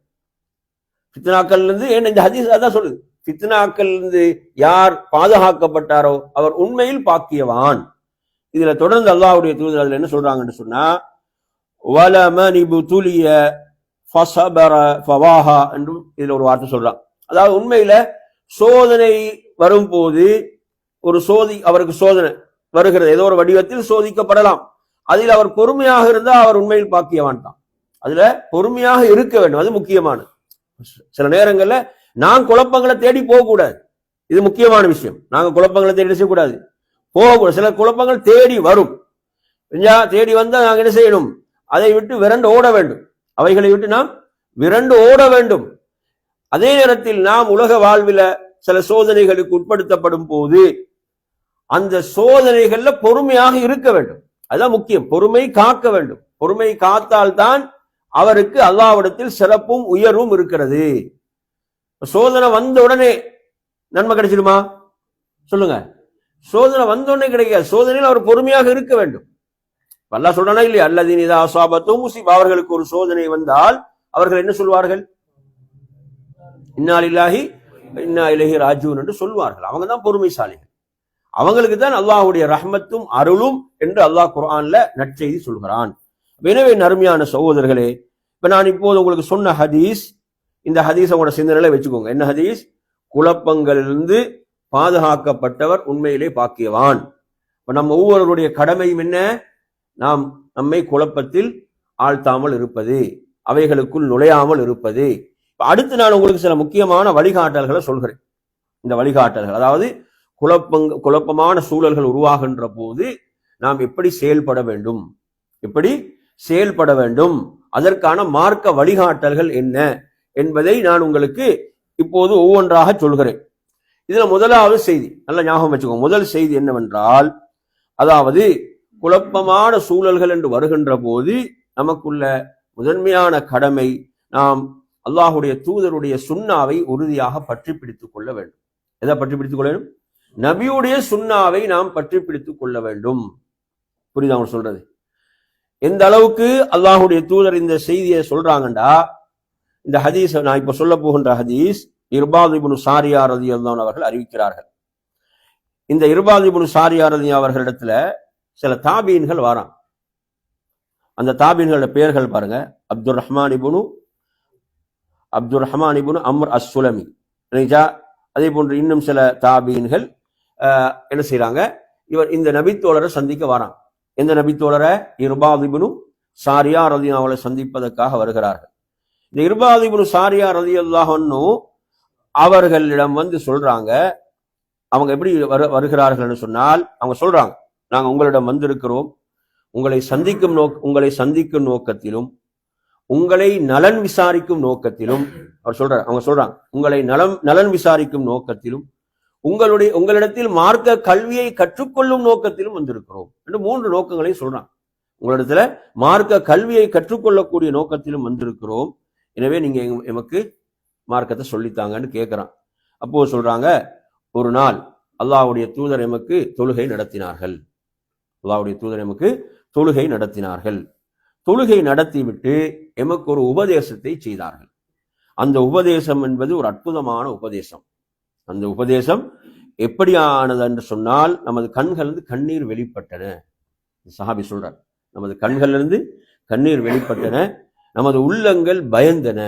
S1: ஃபித்னாக்கள் இருந்து இந்த ஹதீஸ் அதான் சொல்லுது, ஃபித்னாக்கள் இருந்து யார் பாதுகாக்கப்பட்டாரோ அவர் உண்மையில் பாக்கியவான். இதுல தொடர்ந்து அல்லாஹ்வுடைய தூதர் அதுல என்ன சொல்றாங்கன்னு சொன்னா, வலமனிபுதுலிய ஃபஸபர ஃபவாஹா என்றும் இதுல ஒரு வார்த்தை சொல்றாங்க. அதாவது உண்மையில சோதனை வரும்போது அவருக்கு சோதனை வருகிறது, ஏதோ ஒரு வடிவத்தில் சோதிக்கப்படலாம். அதில் அவர் பொறுமையாக இருந்தால் அவர் உண்மையில் பாக்கியவான் தான். அதுல பொறுமையாக இருக்க வேண்டும், அது முக்கியமானது. சில நேரங்கள்ல நான் குழப்பங்களை தேடி போகக்கூடாது, இது முக்கியமான விஷயம். நாங்க குழப்பங்களை தேடி செய்யக்கூடாது, போகக்கூடாது. சில குழப்பங்கள் தேடி வரும், தேடி வந்தா நாங்க என்ன செய்யணும்? அதை விட்டு விரண்டு ஓட வேண்டும். அவைகளை விட்டு நாம் விரண்டு ஓட வேண்டும். அதே நேரத்தில் நாம் உலக வாழ்வில சில சோதனைகளுக்கு உட்படுத்தப்படும் போது அந்த சோதனைகள்ல பொறுமையாக இருக்க வேண்டும். அதுதான் முக்கியம். பொறுமை காக்க வேண்டும். பொறுமை காத்தால்தான் அவருக்கு அல்லாஹ்விடத்தில் சிறப்பும் உயர்வும் இருக்கிறது. சோதனை வந்த உடனே நன்மை கிடைச்சிடுமா சொல்லுங்க? சோதனை வந்த உடனே கிடைக்காது. சோதனையில் அவர் பொறுமையாக இருக்க வேண்டும். அல்லாஹ் சொல்றானா இல்லையா? அல்லதீன இதா அஸாபத்துஹும் முஸீபா, அவர்களுக்கு ஒரு சோதனை வந்தால் அவர்கள் என்ன சொல்வார்கள்? இன்னா லில்லாஹி வ இன்னா இலைஹி ராஜிஊன் என்று சொல்வார்கள். அவங்க தான் பொறுமைசாலிகள். அவங்களுக்கு தான் அல்லாஹ்வுடைய ரஹ்மத்தும் அருளும் என்று அல்லாஹ் குர்ஆன்ல நற்செய்தி சொல்கிறான். எனவே நறுமையான சகோதரர்களே, இப்ப நான் இப்போது உங்களுக்கு சொன்ன ஹதீஸ், இந்த ஹதீஸ் உங்களோட சிந்தனையில வச்சுக்கோங்க. என்ன ஹதீஸ்? குழப்பங்களிலிருந்து பாதுகாக்கப்பட்டவர் உண்மையிலே பாக்கியவான். இப்ப நம்ம ஒவ்வொருவருடைய கடமையும் என்ன? நாம் நம்மை குழப்பத்தில் ஆழ்த்தாமல் இருப்பது, அவைகளுக்குள் நுழையாமல் இருப்பது. அடுத்து நான் உங்களுக்கு சில முக்கியமான வழிகாட்டல்களை சொல்கிறேன். இந்த வழிகாட்டல்கள், அதாவது குழப்பமான சூழல்கள் உருவாகின்ற போது நாம் எப்படி செயல்பட வேண்டும், எப்படி செயல்பட வேண்டும், அதற்கான மார்க்க வழிகாட்டல்கள் என்ன என்பதை நான் உங்களுக்கு இப்போது ஒவ்வொன்றாக சொல்கிறேன். இதுல முதலாவது செய்தி நல்ல ஞாபகம் வச்சுக்கோங்க. முதல் செய்தி என்னவென்றால், அதாவது குழப்பமான சூழல்கள் என்று வருகின்ற போது நமக்குள்ள முதன்மையான கடமை, நாம் அல்லாஹுடைய தூதருடைய சுன்னாவை உறுதியாக பற்றி பிடித்துக் கொள்ள வேண்டும். எதை பற்றி பிடித்துக் கொள்ள வேண்டும்? நபியுடைய சுன்னாவை நாம் பற்றி பிடித்துக் கொள்ள வேண்டும். புரியுதா அவங்க சொல்றது? எந்த அளவுக்கு அல்லாஹுடைய தூதர் இந்த செய்தியை சொல்றாங்கண்டா, இந்த ஹதீஸ் நான் இப்ப சொல்ல போகின்ற ஹதீஸ் இர்பாத் இப்னு சாரியா ரலியல்லாஹு அவர்கள் அறிவிக்கிறார்கள். இந்த இர்பாத் இப்னு சாரியா ரலியல்லாஹு அவர்களிடத்துல சில தாபீன்கள் வரான். அந்த தாபீன்களோட பெயர்கள் பாருங்க. அப்துர் ரஹ்மான் இப்னு அம்ர் அஸ்-சுலமி, அதே போன்று இன்னும் சில தாபீன்கள் என்ன செய்யறாங்க, இவர் இந்த நபித்தோழரை சந்திக்க வரான். எந்த நபித்தோழரை? இர்பாத் இப்னு சாரியா ரலியல்லாஹு அவர்களை சந்திப்பதற்காக வருகிறார்கள். இந்த இர்பாத் இப்னு சாரியா ரலியல்லாஹு அன்ஹு அவர்களிடம் வந்து சொல்றாங்க, அவங்க எப்படி வருகிறார்கள் சொன்னால், அவங்க சொல்றாங்க, நாங்க உங்களிடம் வந்திருக்கிறோம், உங்களை சந்திக்கும் நோக்கத்திலும் உங்களை நலன் விசாரிக்கும் நோக்கத்திலும், அவங்க சொல்றாங்க, உங்களை நலன் விசாரிக்கும் நோக்கத்திலும் உங்களிடத்தில் மார்க்க கல்வியை கற்றுக்கொள்ளும் நோக்கத்திலும் வந்திருக்கிறோம் என்று 3 நோக்கங்களை சொல்றாங்க. உங்களிடத்துல மார்க்க கல்வியை கற்றுக்கொள்ளக்கூடிய நோக்கத்திலும் வந்திருக்கிறோம், எனவே நீங்க எமக்கு மார்க்கத்தை சொல்லித்தாங்கன்னு கேட்கிறான். அப்போ சொல்றாங்க, ஒரு நாள் அல்லாஹ்வுடைய தூதர் எமக்கு தொழுகை நடத்தினார்கள். தொழுகை நடத்திவிட்டு எமக்கு ஒரு உபதேசத்தை செய்தார்கள். அந்த உபதேசம் என்பது ஒரு அற்புதமான உபதேசம். அந்த உபதேசம் எப்படியானது என்று சொன்னால், நமது கண்களிலிருந்து கண்ணீர் வெளிப்பட்டன. சஹாபி சொல்றார், நமது கண்களிலிருந்து கண்ணீர் வெளிப்பட்டன, நமது உள்ளங்கள் பயந்தன,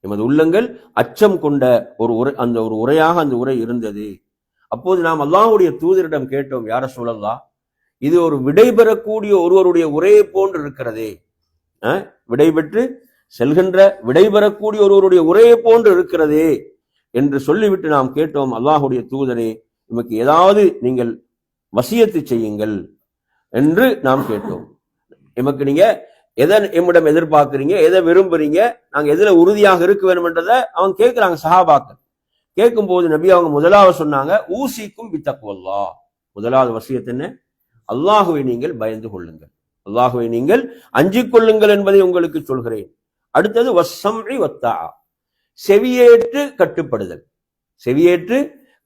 S1: நமது உள்ளங்கள் அச்சம் கொண்ட அந்த உரையாக அந்த உரை இருந்தது. அப்போது நாம் அல்லாஹ்வுடைய தூதரிடம் கேட்டோம், யா ரசூலல்லாஹ், இது ஒரு விடைபெறக்கூடிய ஒருவருடைய உரையை போன்று இருக்கிறதே, விடைபெற்று செல்கின்ற விடைபெறக்கூடிய ஒருவருடைய உரையை போன்று இருக்கிறதே என்று சொல்லிவிட்டு நாம் கேட்டோம், அல்லாஹ்வுடைய தூதரே, நமக்கு ஏதாவது நீங்கள் வசியத்து செய்யுங்கள் என்று நாம் கேட்டோம். எமக்கு நீங்க எதை எம்மிடம் எதிர்பார்க்கிறீங்க, எதை விரும்புறீங்க, நாங்க எதுல உறுதியாக இருக்க வேண்டும் என்றதை அவங்க கேட்கிறாங்க. சஹாபாக்கள் கேட்கும் போது நபி அவங்க முதலாவது சொன்னாங்க, ஊசிக்கும் பித்தக்வல்லாஹ். முதலாவது வசியத்து என்ன? அல்லாஹுவை நீங்கள் பயந்து கொள்ளுங்கள், அல்லாஹுவை நீங்கள் அஞ்சிக் கொள்ளுங்கள் என்பதை உங்களுக்கு சொல்கிறேன். அடுத்தது வஸ்ஸம்இ வத்தாஅ, செவியேற்று கட்டுப்படுதல். செவியேற்று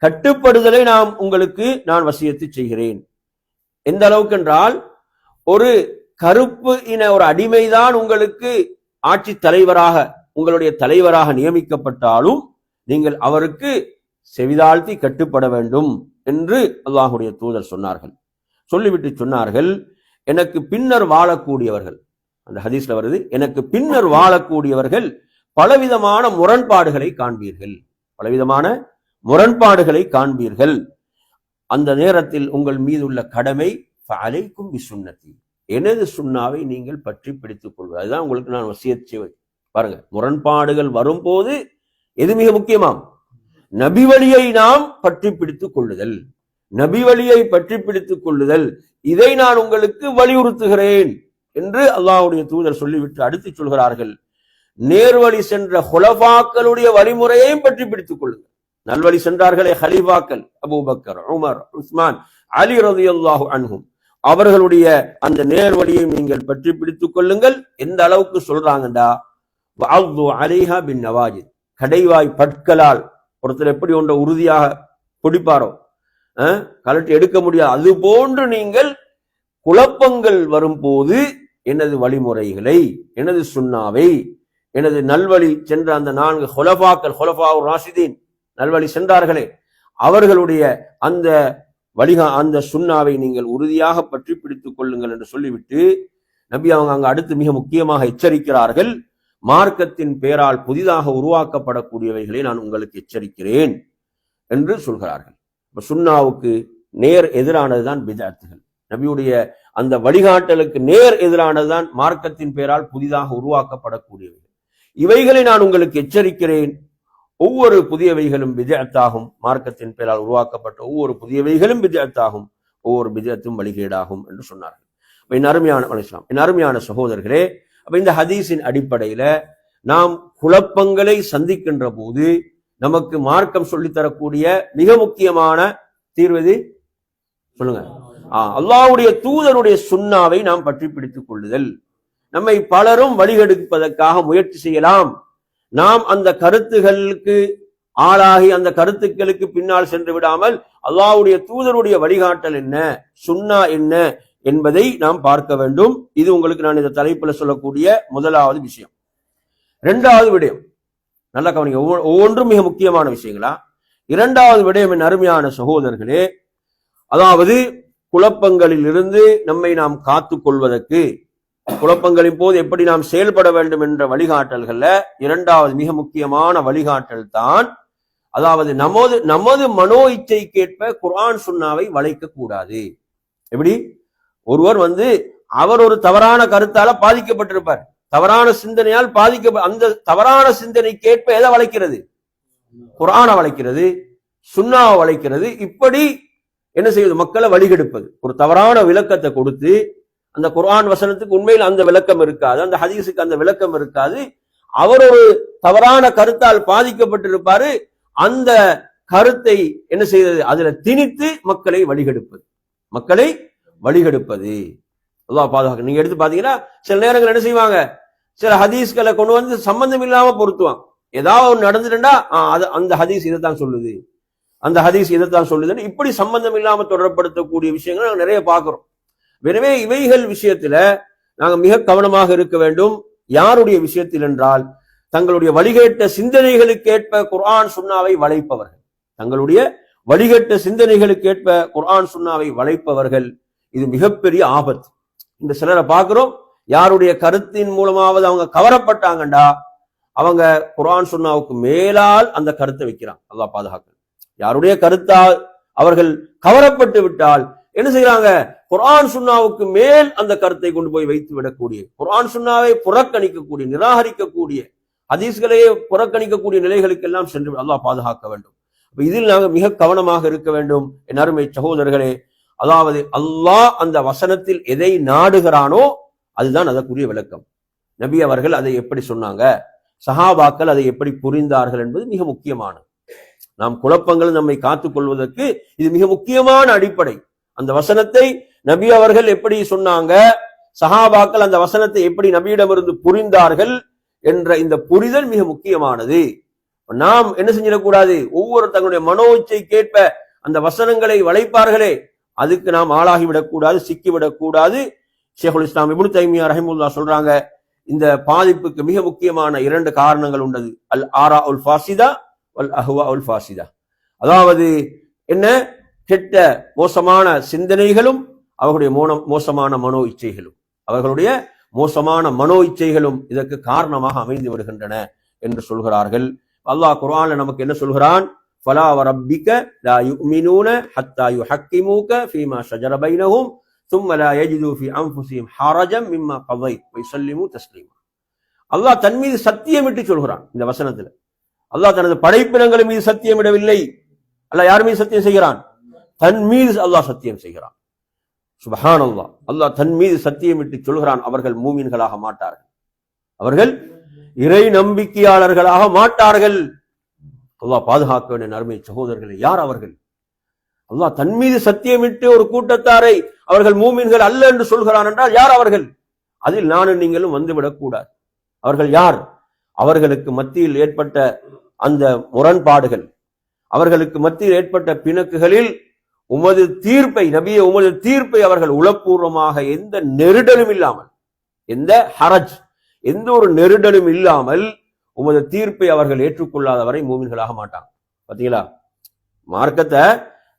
S1: கட்டுப்படுதலை நான் வசியத்து செய்கிறேன். எந்த அளவுக்கு என்றால், ஒரு கருப்பு இன ஒரு அடிமைதான் உங்களுக்கு ஆட்சி தலைவராக, உங்களுடைய தலைவராக நியமிக்கப்பட்டாலும் நீங்கள் அவருக்கு செவிதாழ்த்தி கட்டுப்பட வேண்டும் என்று அல்லாஹ்வுடைய தூதர் சொன்னார்கள். சொல்லிவிட்டு சொன்னார்கள், எனக்கு பின்னர் வாழக்கூடியவர்கள், அந்த ஹதீஸ்ல வருது, எனக்கு பின்னர் வாழக்கூடியவர்கள் பலவிதமான முரண்பாடுகளை காண்பீர்கள். அந்த நேரத்தில் உங்கள் மீது உள்ள கடமை ஃபஅலைக்கும் பிசுன்னதி, எனது சுன்னாவை நீங்கள் பற்றி பிடித்துக் கொள்வது. அதுதான் உங்களுக்கு நான் வசியத் செய்வது. பாருங்க, முரண்பாடுகள் வரும்போது எது மிக முக்கியமாம்? நபி வழியை நாம் பற்றி பிடித்துக் கொள்ளுதல், நபி வழியை பற்றி பிடித்துக் கொள்ளுதல், இதை நான் உங்களுக்கு வலியுறுத்துகிறேன் என்று அல்லாஹ்வுடைய தூதர் சொல்லிவிட்டு அடுத்து சொல்கிறார்கள், நேர்வழி சென்ற ஹுலஃபாக்களுடைய வழிமுறையையும் பற்றி பிடித்துக் கொள்ளுங்கள். நல்வழி சென்றார்களே ஹலீஃபாக்கள், அபூபக்கர், உமர், உஸ்மான், அலி ரலியல்லாஹு அன்ஹும், அவர்களுடைய அந்த நேர்வழியை நீங்கள் பற்றி பிடித்துக் கொள்ளுங்கள். எந்த அளவுக்கு சொல்றாங்கடா, வஅது அலைஹா பின் நவாஜித், கடைவாய் பற்களால் ஒருத்தர் எப்படி ஒன்றை உறுதியாக பிடிப்பாரோ, கலட்டி எடுக்க முடியாது, அது போன்று நீங்கள் குழப்பங்கள் வரும்போது எனது வழிமுறைகளை, எனது சுன்னாவை, எனது நல்வழி சென்ற அந்த 4 ஹுலஃபாக்கள், ஹுலஃபாஉர் ராஷிதீன், நல்வழி சென்றார்களே, அவர்களுடைய அந்த அந்த சுன்னாவை நீங்கள் உறுதியாக பற்றி பிடித்துக் கொள்ளுங்கள் என்று சொல்லிவிட்டு நபி அவங்க அங்க அடுத்து மிக முக்கியமாக எச்சரிக்கிறார்கள், மார்க்கத்தின் பெயரால் புதிதாக உருவாக்கப்படக்கூடியவைகளை நான் உங்களுக்கு எச்சரிக்கிறேன் என்று சொல்கிறார்கள். சுன்னாவுக்கு நேர் எதிரானதுதான் பிதஅத்துகள். நபியுடைய அந்த வழிகாட்டலுக்கு நேர் எதிரானதுதான் மார்க்கத்தின் பெயரால் புதிதாக உருவாக்கப்படக்கூடியவைகள். இவைகளை நான் உங்களுக்கு எச்சரிக்கிறேன். ஒவ்வொரு புதியவைகளும் பிதஅத்தாகும், மார்க்கத்தின் பெயரால் உருவாக்கப்பட்ட ஒவ்வொரு புதியவைகளும் பிதஅத்தாகும், ஒவ்வொரு பிதஅத்தும் வழிகேடாகும் என்று சொன்னார்கள். என் அருமையான சகோதரர்களே, அப்ப இந்த ஹதீஸின் அடிப்படையில நாம் குழப்பங்களை சந்திக்கின்ற போது நமக்கு மார்க்கம் சொல்லித்தரக்கூடிய மிக முக்கியமான தீர்வு எது சொல்லுங்க? அல்லாஹ்வுடைய தூதருடைய சுன்னாவை நாம் பற்றி பிடித்துக் கொள்ளுதல். நம்மை பலரும் வழிகெடுப்பதற்காக முயற்சி செய்யலாம். நாம் அந்த கருத்துகளுக்கு ஆளாகி அந்த கருத்துக்களுக்கு பின்னால் சென்று விடாமல் அல்லாஹ்வுடைய தூதருடைய வழிகாட்டல் என்ன, சுன்னா என்ன என்பதை நாம் பார்க்க வேண்டும். இது உங்களுக்கு நான் இந்த தலைப்பில் சொல்லக்கூடிய முதலாவது விஷயம். இரண்டாவது விடயம், நல்லா கவனிங்க, ஒவ்வொன்றும் மிக முக்கியமான விஷயங்களா. இரண்டாவது விடயம் என் அருமையான சகோதரர்களே, அதாவது குழப்பங்களில் இருந்து நம்மை நாம் காத்துக் கொள்வதற்கு, குழப்பங்களின் போது எப்படி நாம் செயல்பட வேண்டும் என்ற வழிகாட்டல்கள்ல இரண்டாவது மிக முக்கியமான வழிகாட்டல் தான், அதாவது நமது மனோ இச்சைக்கேற்ப குர்ஆன் சுன்னாவை வளைக்க கூடாது. எப்படி? ஒருவர் அவர் ஒரு தவறான கருத்தால பாதிக்கப்பட்டிருப்பார், தவறான சிந்தனையால் அந்த தவறான சிந்தனைக்கேற்ப எதை வளைக்கிறது? குர்ஆனை வளைக்கிறது, சுன்னாவை வளைக்கிறது. இப்படி என்ன செய்வது? மக்களை வழிகெடுப்பது. ஒரு தவறான விளக்கத்தை கொடுத்து, அந்த குர்ஆன் வசனத்துக்கு உண்மையில் அந்த விளக்கம் இருக்காது, அந்த ஹதீஸுக்கு அந்த விளக்கம் இருக்காது, அவர் ஒரு தவறான கருத்தால் பாதிக்கப்பட்டிருப்பாரு, அந்த கருத்தை என்ன செய்தது? அதுல திணித்து மக்களை வழிகெடுப்பது. அல்லாஹ் பாதுகாக்க. நீங்க எடுத்து பாத்தீங்கன்னா சில நேரங்கள் என்ன செய்வாங்க, சில ஹதீஸ்களை கொண்டு சம்பந்தம் இல்லாம பொருத்துவாங்க. ஏதாவது ஒன்று நடந்துட்டா அந்த ஹதீஸ் இதைத்தான் சொல்லுது, அந்த ஹதீஸ் இதைத்தான் சொல்லுதுன்னு இப்படி சம்பந்தம் இல்லாம தொடர்படுத்தக்கூடிய விஷயங்கள் நாங்கள் நிறைய பார்க்கிறோம். எனவே இவைகள் விஷயத்துல நாங்கள் மிக கவனமாக இருக்க வேண்டும். யாருடைய விஷயத்தில் என்றால், தங்களுடைய வழிகேட்ட சிந்தனைகளுக்கேற்ப குர்ஆன் சுன்னாவை வளைப்பவர்கள், தங்களுடைய வழிகேட்ட சிந்தனைகளுக்கேற்ப குர்ஆன் சுன்னாவை வளைப்பவர்கள். இது மிகப்பெரிய ஆபத்து. இந்த சிலரை பார்க்கிறோம், யாருடைய கருத்தின் மூலமாவது அவங்க கவரப்பட்டாங்கண்டா அவங்க குர்ஆன் சுன்னாவுக்கு மேலால் அந்த கருத்தை வைக்கிறாங்க. அல்லாஹ் பாதுகாக்க. யாருடைய கருத்தால் அவர்கள் கவரப்பட்டு விட்டால் என்ன செய்யறாங்க? குர்ஆன் சுன்னாவுக்கு மேல் அந்த கருத்தை கொண்டு போய் வைத்து விடக்கூடிய, குர்ஆன் சுன்னாவை புறக்கணிக்கக்கூடிய, நிராகரிக்கக்கூடிய, ஹதீஸ்களையே புறக்கணிக்கக்கூடிய நிலைகளுக்கெல்லாம் சென்று அல்லாஹ் பாதுகாக்க வேண்டும். இதில் நாங்கள் மிக கவனமாக இருக்க வேண்டும் என் அருமை சகோதரர்களே. அதாவது அல்லாஹ் அந்த வசனத்தில் எதை நாடுகிறானோ அதுதான் அதற்குரிய விளக்கம். நபி அவர்கள் அதை எப்படி சொன்னாங்க, சஹாபாக்கள் அதை எப்படி புரிந்தார்கள் என்பது மிக முக்கியமானது. நாம் குழப்பங்கள் நம்மை காத்துக் கொள்வதற்கு இது மிக முக்கியமான அடிப்படை. அந்த வசனத்தை நபி அவர்கள் எப்படி சொன்னாங்க, சஹாபாக்கள் அந்த வசனத்தை எப்படி நபியிடமிருந்து புரிந்தார்கள் என்ற இந்த புரிதல் மிக முக்கியமானது. நாம் என்ன செஞ்சிடக்கூடாது? ஒவ்வொரு தங்களுடைய மனோ இச்சை கேட்ப அந்த வசனங்களை வளைப்பார்களே, அதுக்கு நாம் ஆளாகிவிடக்கூடாது, சிக்கிவிடக்கூடாது. ஷேகுல் இஸ்லாம் இப்னு தைமியா ரஹிமஹுல்லாஹ் சொல்றாங்க, இந்த பாதிப்புக்கு மிக முக்கியமான 2 காரணங்கள் உண்டது. அல் ஆரா உல் ஃபாசிதா வல் அஹ்வா உல் ஃபாசிதா. அதாவது என்ன? கெட்ட மோசமான சிந்தனைகளும் அவர்களுடைய மோசமான மனோ இச்சைகளும், அவர்களுடைய மோசமான மனோ இச்சைகளும் இதற்கு காரணமாக அமைந்து விடுகின்றன என்று சொல்கிறார்கள். அல்லாஹ் குர்ஆன்ல நமக்கு என்ன சொல்கிறான்? ஃபலா வரப்பிக லா யுமினூன ஹத்தா யுஹக்கிமூக ஃபீமா ஷஜர பைனஹும் ثم لا يجدوا في انفسهم حرجا مما قضيت ويسلموا تسليما. அல்லாஹ் தன் மீது சத்தியமிட்டு சொல்கிறான் இந்த வசனத்துல. அல்லாஹ் தனது படைப்பினங்கள் மீது சத்தியமிடவில்லை. அல்லாஹ் யார் மீது சத்தியம் செய்கிறான்? தன் மீது அல்லாஹ் சத்தியம் செய்கிறான். சுப்ஹானல்லாஹ். அல்லாஹ் தன் மீது சத்தியமிட்டு சொல்கிறான், அவர்கள் மூமின்களாக மாட்டார்கள், அவர்கள் இறை நம்பிக்கையாளர்களாக மாட்டார்கள். அல்லாஹ் பாதுகாக்க வேண்டிய அருமை சகோதரர்களே, யார் அவர்கள்? அல்லாஹ் தன் மீது சத்தியமிட்டு ஒரு கூட்டத்தாரை அவர்கள் மூமின்கள் அல்ல என்று சொல்கிறான் என்றால் யார் அவர்கள்? அதில் நானும் நீங்களும் வந்துவிடக் கூடாது. அவர்கள் யார்? அவர்களுக்கு மத்தியில் ஏற்பட்ட அந்த முரண்பாடுகள், அவர்களுக்கு மத்தியில் ஏற்பட்ட பிணக்குகளில் உமது தீர்ப்பை, நபியே உமது தீர்ப்பை அவர்கள் உளப்பூர்வமாக எந்த நெருடலும் இல்லாமல், எந்த ஹரஜ், எந்த ஒரு நெருடலும் இல்லாமல் உமது தீர்ப்பை அவர்கள் ஏற்றுக்கொள்ளாத வரை மூமின்களாக மாட்டாங்க. பாத்தீங்களா? மார்க்கத்தை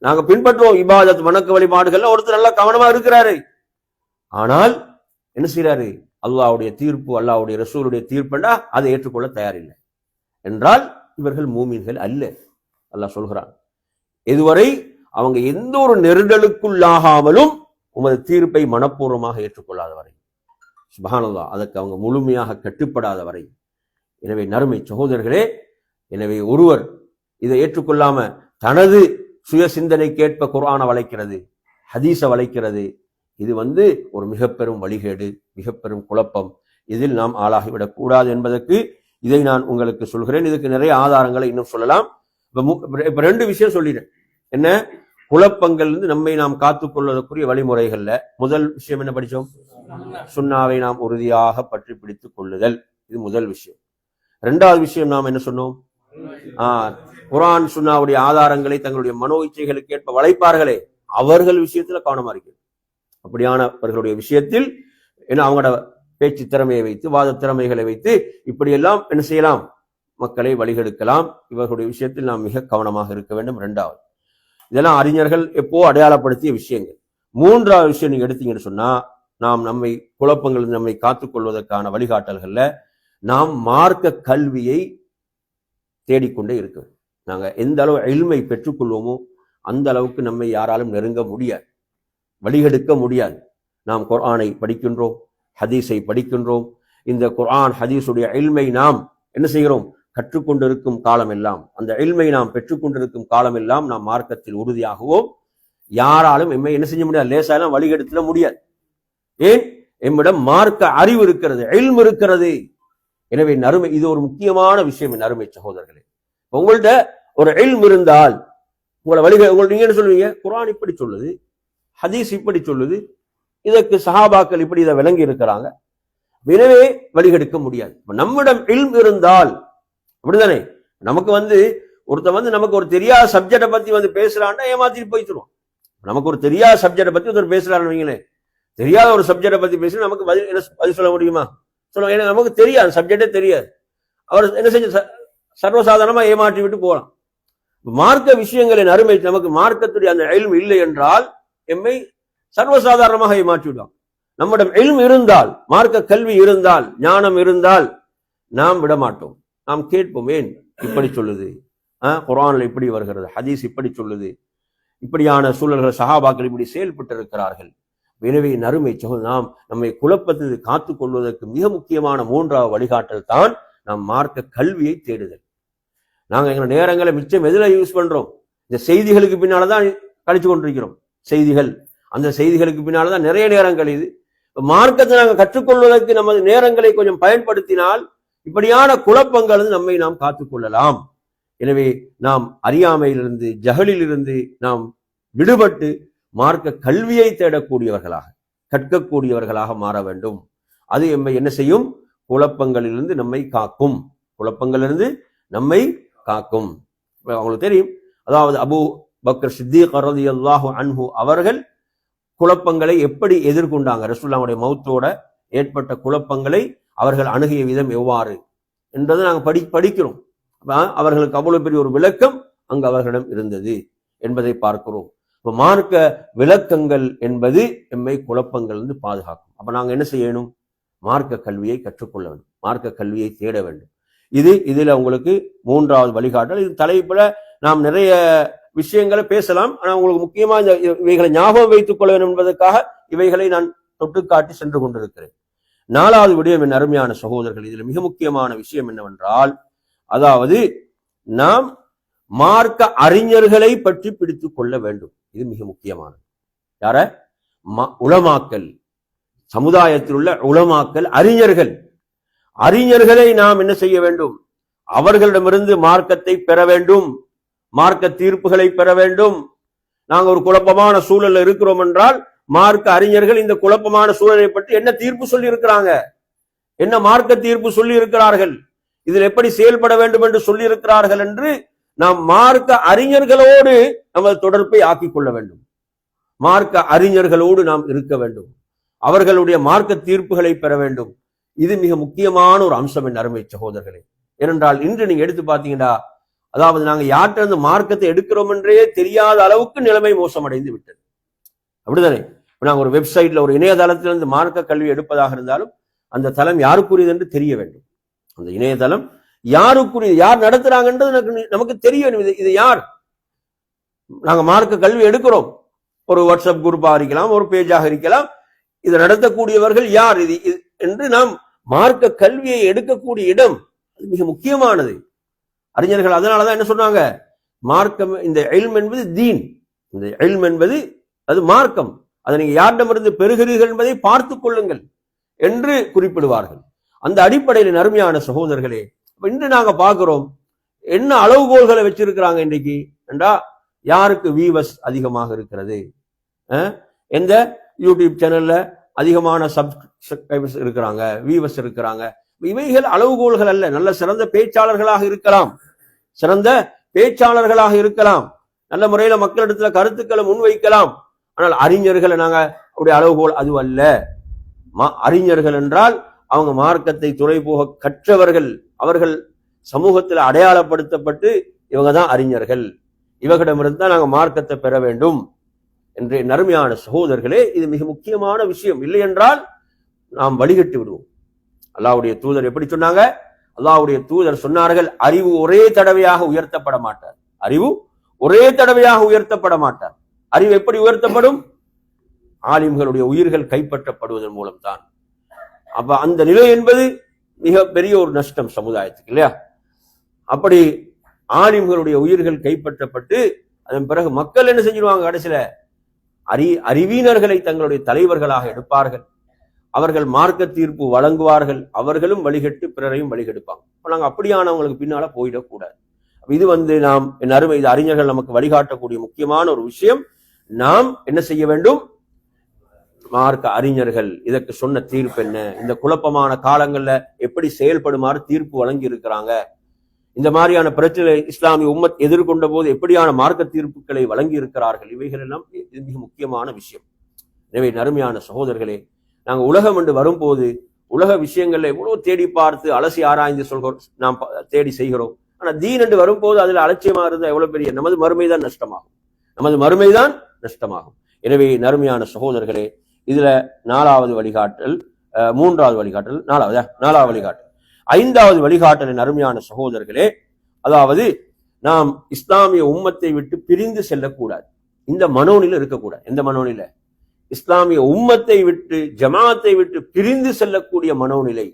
S1: நாங்க பின்பற்றுவோம், இபாதத் வணக்க வழிபாடுகள்ல ஒருத்தர் நல்லா கவனமா இருக்கிறாரு, ஆனால் என்ன செய்யறாரு? அல்லாஹ்வுடைய தீர்ப்பு, அல்லாஹ்வுடைய ரசூலுடைய தீர்ப்புண்டா அதை ஏற்றுக்கொள்ள தயாரில்லை என்றால் இவர்கள் மூமின்கள் அல்ல. அல்லாஹ் சொல்கிறான், இதுவரை அவங்க எந்த ஒரு நெருடலுக்குள்ளாகாமலும் உமது தீர்ப்பை மனப்பூர்வமாக ஏற்றுக்கொள்ளாத வரை, சுப்ஹானல்லாஹ், அதற்கு அவங்க முழுமையாக கட்டுப்படாத வரை. எனவே நறுமை சகோதரர்களே, எனவே ஒருவர் இதை ஏற்றுக்கொள்ளாம தனது சுய சிந்தனைக்கேற்ப குர்ஆனை வளைக்கிறது, ஹதீஸை வளைக்கிறது, இது ஒரு மிக பெரும் வழிகேடு, மிக பெரும் குழப்பம். இதில் நாம் ஆளாகிவிடக் கூடாது என்பதற்கு இதை நான் உங்களுக்கு சொல்கிறேன். இதுக்கு நிறைய ஆதாரங்களை இன்னும் சொல்லலாம். இப்ப 2 விஷயம் சொல்லிடுறேன். என்ன? குழப்பங்கள் நம்மை நாம் காத்துக்கொள்வதற்குரிய வழிமுறைகள்ல முதல் விஷயம் என்ன படிச்சோம்? சுன்னாவை நாம் உறுதியாக பற்றி பிடித்துக் கொள்ளுதல். இது முதல் விஷயம். 2வது விஷயம் நாம் என்ன சொன்னோம்? குர்ஆன் சுன்னாவுடைய ஆதாரங்களை தங்களுடைய மனோ இச்சைகளுக்கு ஏற்ப வளைப்பார்களே, அவர்கள் விஷயத்துல கவனமா இருக்கு. அப்படியானவர்களுடைய விஷயத்தில் என்ன, அவங்களோட பேச்சு திறமையை வைத்து, வாத திறமைகளை வைத்து இப்படியெல்லாம் என்ன செய்யலாம்? மக்களை வழிகெடுக்கலாம். இவர்களுடைய விஷயத்தில் நாம் மிக கவனமாக இருக்க வேண்டும். 2வது, இதெல்லாம் அறிஞர்கள் எப்போ அடையாளப்படுத்திய விஷயங்கள். 3வது விஷயம் நீங்க எடுத்தீங்கன்னு சொன்னா, நாம் நம்மை குழப்பங்கள் நம்மை காத்துக்கொள்வதற்கான வழிகாட்டல்கள்ல நாம் மார்க்க கல்வியை தேடிக்கொண்டே இருக்க வேண்டும். நாங்க எந்த அளவு இல்மை பெற்றுக்கொள்வோமோ அந்த அளவுக்கு நம்மை யாராலும் நெருங்க முடியாது, வழிகெடுக்க முடியாது. நாம் குர்ஆனை படிக்கின்றோம், ஹதீஸை படிக்கின்றோம். இந்த குர்ஆன் ஹதீஸுடைய இல்மை நாம் என்ன செய்கிறோம்? கற்றுக்கொண்டிருக்கும் காலம் எல்லாம், அந்த இல்மை நாம் பெற்றுக்கொண்டிருக்கும் காலம் எல்லாம் நாம் மார்க்கத்தில் உறுதியாகுவோம். யாராலும் எம்மை என்ன செய்ய முடியாது? லேசாலாம் வழிகெடுத்துட முடியாது. ஏன்? எம்மிடம் மார்க்க அறிவு இருக்கிறது, இல்ம் இருக்கிறது. எனவே நறுமை, இது ஒரு முக்கியமான விஷயம். நறுமை சகோதரர்களே, உங்கள்கிட்ட ஒரு இல்ம் இருந்தால் உங்களை நீங்க என்ன சொல்லுவீங்க? குர்ஆன் இப்படி சொல்லுது, ஹதீஸ் இப்படி சொல்லுது, இதற்கு சஹாபாக்கள் இப்படி இதை விளங்கி இருக்கிறாங்க, எனவே வழிகெடுக்க முடியாது. நம்மிடம் இல்ம் இருந்தால் அப்படிதானே? நமக்கு ஒருத்தர் நமக்கு ஒரு தெரியாத சப்ஜெக்டை பத்தி பேசுறான்னா ஏமாத்திட்டு போயிட்டுருவோம். நமக்கு ஒரு தெரியாத சப்ஜெக்டை பத்தி ஒருத்தர் பேசுறான்னு வைங்களேன், தெரியாத ஒரு சப்ஜெக்டை பத்தி பேசி நமக்கு பதில் சொல்ல முடியுமா? சொல்லுவோம். ஏன்னா நமக்கு தெரியாது, சப்ஜெக்டே தெரியாது. அவர் என்ன செஞ்ச சர்வசாதாரணமா ஏமாற்றி விட்டு போகலாம். மார்க்க விஷயங்களின் அருமை, நமக்கு மார்க்கத்துடைய அந்த இல்ம் இல்லை என்றால் எம்மை சர்வசாதாரணமாக ஏமாற்றி விடுவாங்க. நம்மிடம் இல்ம் இருந்தால், மார்க்க கல்வி இருந்தால், ஞானம் இருந்தால் நாம் விடமாட்டோம். நாம் கேட்போம், ஏன் இப்படி சொல்லுது, குர்ஆன்ல இப்படி வருகிறது, ஹதீஸ் இப்படி சொல்லுது, இப்படியான சூழல்கள் சஹாபாக்கள் இப்படி செயல்பட்டு இருக்கிறார்கள். எனவே நறுமை நாம் நம்மை குழப்பத்தை காத்துக் கொள்வதற்கு மிக முக்கியமான 3வது வழிகாட்டல் தான் நாம் மார்க்க கல்வியை தேடுதல். நாங்க எங்க நேரங்களை மிச்சம் எதுல யூஸ் பண்றோம்? இந்த செய்திகளுக்கு பின்னாலதான் கழிச்சு கொண்டிருக்கிறோம். செய்திகள், அந்த செய்திகளுக்கு பின்னால்தான் நிறைய நேரம் கழியுது. மார்க்கத்தை நாங்கள் கற்றுக்கொள்வதற்கு நமது நேரங்களை கொஞ்சம் பயன்படுத்தினால் இப்படியான குழப்பங்கள் நம்மை நாம் காத்துக்கொள்ளலாம். எனவே நாம் அறியாமையிலிருந்து, ஜஹலிலிருந்து நாம் விடுபட்டு மார்க்க கல்வியை தேடக்கூடியவர்களாக, கற்கக்கூடியவர்களாக மாற வேண்டும். அது எம்மை என்ன செய்யும்? குழப்பங்களிலிருந்து நம்மை காக்கும், குழப்பங்களிலிருந்து நம்மை காக்கும். அவங்களுக்கு தெரியும், அதாவது அபூ பக்கர் சித்தீக் ரலியல்லாஹு அன்ஹு அவர்கள் குழப்பங்களை எப்படி எதிர்கொண்டாங்க, ரசூலுல்லாஹ்வுடைய மௌத்தோட ஏற்பட்ட குழப்பங்களை அவர்கள் அணுகிய விதம் எவ்வாறு என்றதை நாங்கள் படிக்கிறோம். அவர்களுக்கு அவ்வளவு பெரிய ஒரு விளக்கம் அங்கு அவர்களிடம் இருந்தது என்பதை பார்க்கிறோம். இப்ப மார்க்க விளக்கங்கள் என்பது எம்மை குழப்பங்கள் பாதுகாக்கும். அப்ப நாங்க என்ன செய்யணும்? மார்க்க கல்வியை கற்றுக்கொள்ள வேண்டும், மார்க்க கல்வியை தேட வேண்டும். இதுல உங்களுக்கு 3வது வழிகாட்டல். இது தலைப்புல நாம் நிறைய விஷயங்களை பேசலாம். ஆனா உங்களுக்கு முக்கியமா இவைகளை ஞாபகம் வைத்துக் கொள்ள வேண்டும் என்பதற்காக இவைகளை நான் தொட்டுக்காட்டி சென்று கொண்டிருக்கிறேன். 4வது விடயம், என் அருமையான சகோதரர்கள், இதுல மிக முக்கியமான விஷயம் என்னவென்றால், அதாவது நாம் மார்க்க அறிஞர்களை பற்றி பிடித்துக் கொள்ள வேண்டும். இது மிக முக்கியமானது. யார? உலமாக்கல், சமுதாயத்தில் உள்ள உலமாக்கல், அறிஞர்கள். அறிஞர்களை நாம் என்ன செய்ய வேண்டும்? அவர்களிடமிருந்து மார்க்கத்தை பெற வேண்டும், மார்க்க தீர்ப்புகளை பெற வேண்டும். நாங்கள் ஒரு குழப்பமான சூழல்ல இருக்கிறோம் என்றால் மார்க்க அறிஞர்கள் இந்த குழப்பமான சூழலை பற்றி என்ன தீர்ப்பு சொல்லி இருக்கிறாங்க, என்ன மார்க்க தீர்ப்பு சொல்லி இருக்கிறார்கள், இதில் எப்படி செயல்பட வேண்டும் என்று சொல்லி இருக்கிறார்கள் என்று நாம் மார்க்க அறிஞர்களோடு நமது தொடர்பை ஆக்கிக் கொள்ள வேண்டும். மார்க்க அறிஞர்களோடு நாம் இருக்க வேண்டும், அவர்களுடைய மார்க்க தீர்ப்புகளை பெற வேண்டும். இது மிக முக்கியமான ஒரு அம்சம், என் அருமை சகோதரர்களே. ஏனென்றால் இன்று நீங்க எடுத்து பார்த்தீங்கன்னா, அதாவது நாங்க யார்கிட்ட இருந்து மார்க்கத்தை எடுக்கிறோம் என்றே தெரியாத அளவுக்கு நிலைமை மோசமடைந்து விட்டது. அப்படிதானே? நாங்க ஒரு வெப்சைட்ல, ஒரு இணையதளத்திலிருந்து மார்க்க கல்வி எடுப்பதாக இருந்தாலும் அந்த தளம் யாருக்குரியது என்று தெரிய வேண்டும். அந்த இணையதளம் யாருக்குரியது, யார் நடத்துறாங்கன்றது நமக்கு தெரிய வேண்டும். இது யார்? நாங்க மார்க்க கல்வி எடுக்கிறோம், ஒரு வாட்ஸ்அப் குரூப்பாக இருக்கலாம், ஒரு பேஜாக இருக்கலாம், இதை நடத்தக்கூடியவர்கள் யார் இது என்று நாம் மார்க்க கல்வியை எடுக்கக்கூடிய இடம் மிக முக்கியமானது. அறிஞர்கள் அதனாலதான் என்ன சொன்னாங்க, மார்க்கம், இந்த இல்ம் என்பது தீன், இந்த இல்ம் என்பது அது மார்க்கம், அதை நீங்க யாரிடமிருந்து பெறுகிறீர்கள் என்பதை பார்த்துக் கொள்ளுங்கள் என்று குறிப்பிடுவார்கள். அந்த அடிப்படையில் அருமையான சகோதரர்களே, இன்று நாங்க பார்க்கிறோம் என்ன அளவுகோல்களை வச்சிருக்கிறாங்க இன்றைக்கு என்றா, யாருக்கு வீவர்ஸ் அதிகமாக இருக்கிறது, எந்த யூடியூப் சேனல்ல அதிகமான சப்ஸ்கிரைபர்ஸ் இருக்கிறாங்க, வீவர்ஸ் இருக்கிறாங்க, இவைகள் அளவுகோல்கள் அல்ல. நல்ல சிறந்த பேச்சாளர்களாக இருக்கலாம், சிறந்த பேச்சாளர்களாக இருக்கலாம், நல்ல முறையில மக்களிடத்துல கருத்துக்களை முன்வைக்கலாம். ஆனால் அறிஞர்களை நாங்க அப்படி அளவுகோல் அது அல்ல. அறிஞர்கள் என்றால் அவங்க மார்க்கத்தை துறை போக கற்றவர்கள், அவர்கள் சமூகத்தில் அடையாளப்படுத்தப்பட்டு இவங்க தான் அறிஞர்கள், இவர்களிடமிருந்து தான் நாங்கள் மார்க்கத்தை பெற வேண்டும் என்று. நறுமையான சகோதரர்களே, இது மிக முக்கியமான விஷயம். இல்லை என்றால் நாம் வழிகட்டு விடுவோம். அல்லாஹ்வுடைய தூதர் எப்படி சொன்னாங்க? அல்லாஹ்வுடைய தூதர் சொன்னார்கள், அறிவு ஒரே தடவையாக உயர்த்தப்பட மாட்டார். அறிவு ஒரே தடவையாக உயர்த்தப்பட மாட்டார். அறிவு எப்படி உயர்த்தப்படும்? ஆலிம்களுடைய உயிர்கள் கைப்பற்றப்படுவதன் மூலம் தான். அப்ப அந்த நிலை என்பது மிக பெரிய ஒரு நஷ்டம் சமுதாயத்துக்கு, இல்லையா? அப்படி ஆலிம்களுடைய உயிர்கள் கைப்பற்றப்பட்டு அதன் பிறகு மக்கள் என்ன செஞ்சிருவாங்க? கடைசியில அறிவினர்களை தங்களுடைய தலைவர்களாக எடுப்பார்கள், அவர்கள் மார்க்க தீர்ப்பு வழங்குவார்கள், அவர்களும் வழிகட்டு பிறரையும் வழிகெடுப்பாங்க. இப்ப நாங்க அப்படியானவங்களுக்கு பின்னால போயிடக்கூடாது. இது நாம் என் அருமை, இது அறிஞர்கள் நமக்கு வழிகாட்டக்கூடிய முக்கியமான ஒரு விஷயம். நாம் என்ன செய்ய வேண்டும்? மார்க்க அறிஞர்கள் இதற்கு சொன்ன தீர்ப்பு என்ன, இந்த குழப்பமான காலங்கள்ல எப்படி செயல்படுமாறு தீர்ப்பு வழங்கி இருக்கிறாங்க, இந்த மாதிரியான பிரச்சனை இஸ்லாமிய உம்மத் எதிர்கொண்ட போது எப்படியான மார்க்க தீர்ப்புகளை வழங்கி இருக்கிறார்கள், இவைகள் எல்லாம் மிக முக்கியமான விஷயம். எனவே நறுமையான சகோதரர்களே, நாங்க உலகம் என்று வரும்போது உலக விஷயங்கள்ல எவ்வளவு தேடி பார்த்து அலசி ஆராய்ந்து சொல்கிறோம், நாம் தேடி செய்கிறோம். ஆனா தீன் என்று வரும்போது அதுல அலட்சியமா இருந்தா எவ்வளவு பெரிய நமது மறுமைதான் நஷ்டமாகும், நமது மறுமைதான் நஷ்டமாகும். எனவே நறுமையான சகோதரர்களே, இதுல நாலாவது வழிகாட்டல், மூன்றாவது வழிகாட்டல், நாலாவது வழிகாட்டல், ஐந்தாவது வழிகாட்டலின் அருமையான சகோதரர்களே, அதாவது நாம் இஸ்லாமிய உம்மத்தை விட்டு பிரிந்து செல்லக்கூடாது. இந்த மனோநிலை இருக்கக்கூடாது. எந்த மனோநிலை? இஸ்லாமிய உம்மத்தை விட்டு, ஜமாத்தை விட்டு பிரிந்து செல்லக்கூடிய மனோநிலை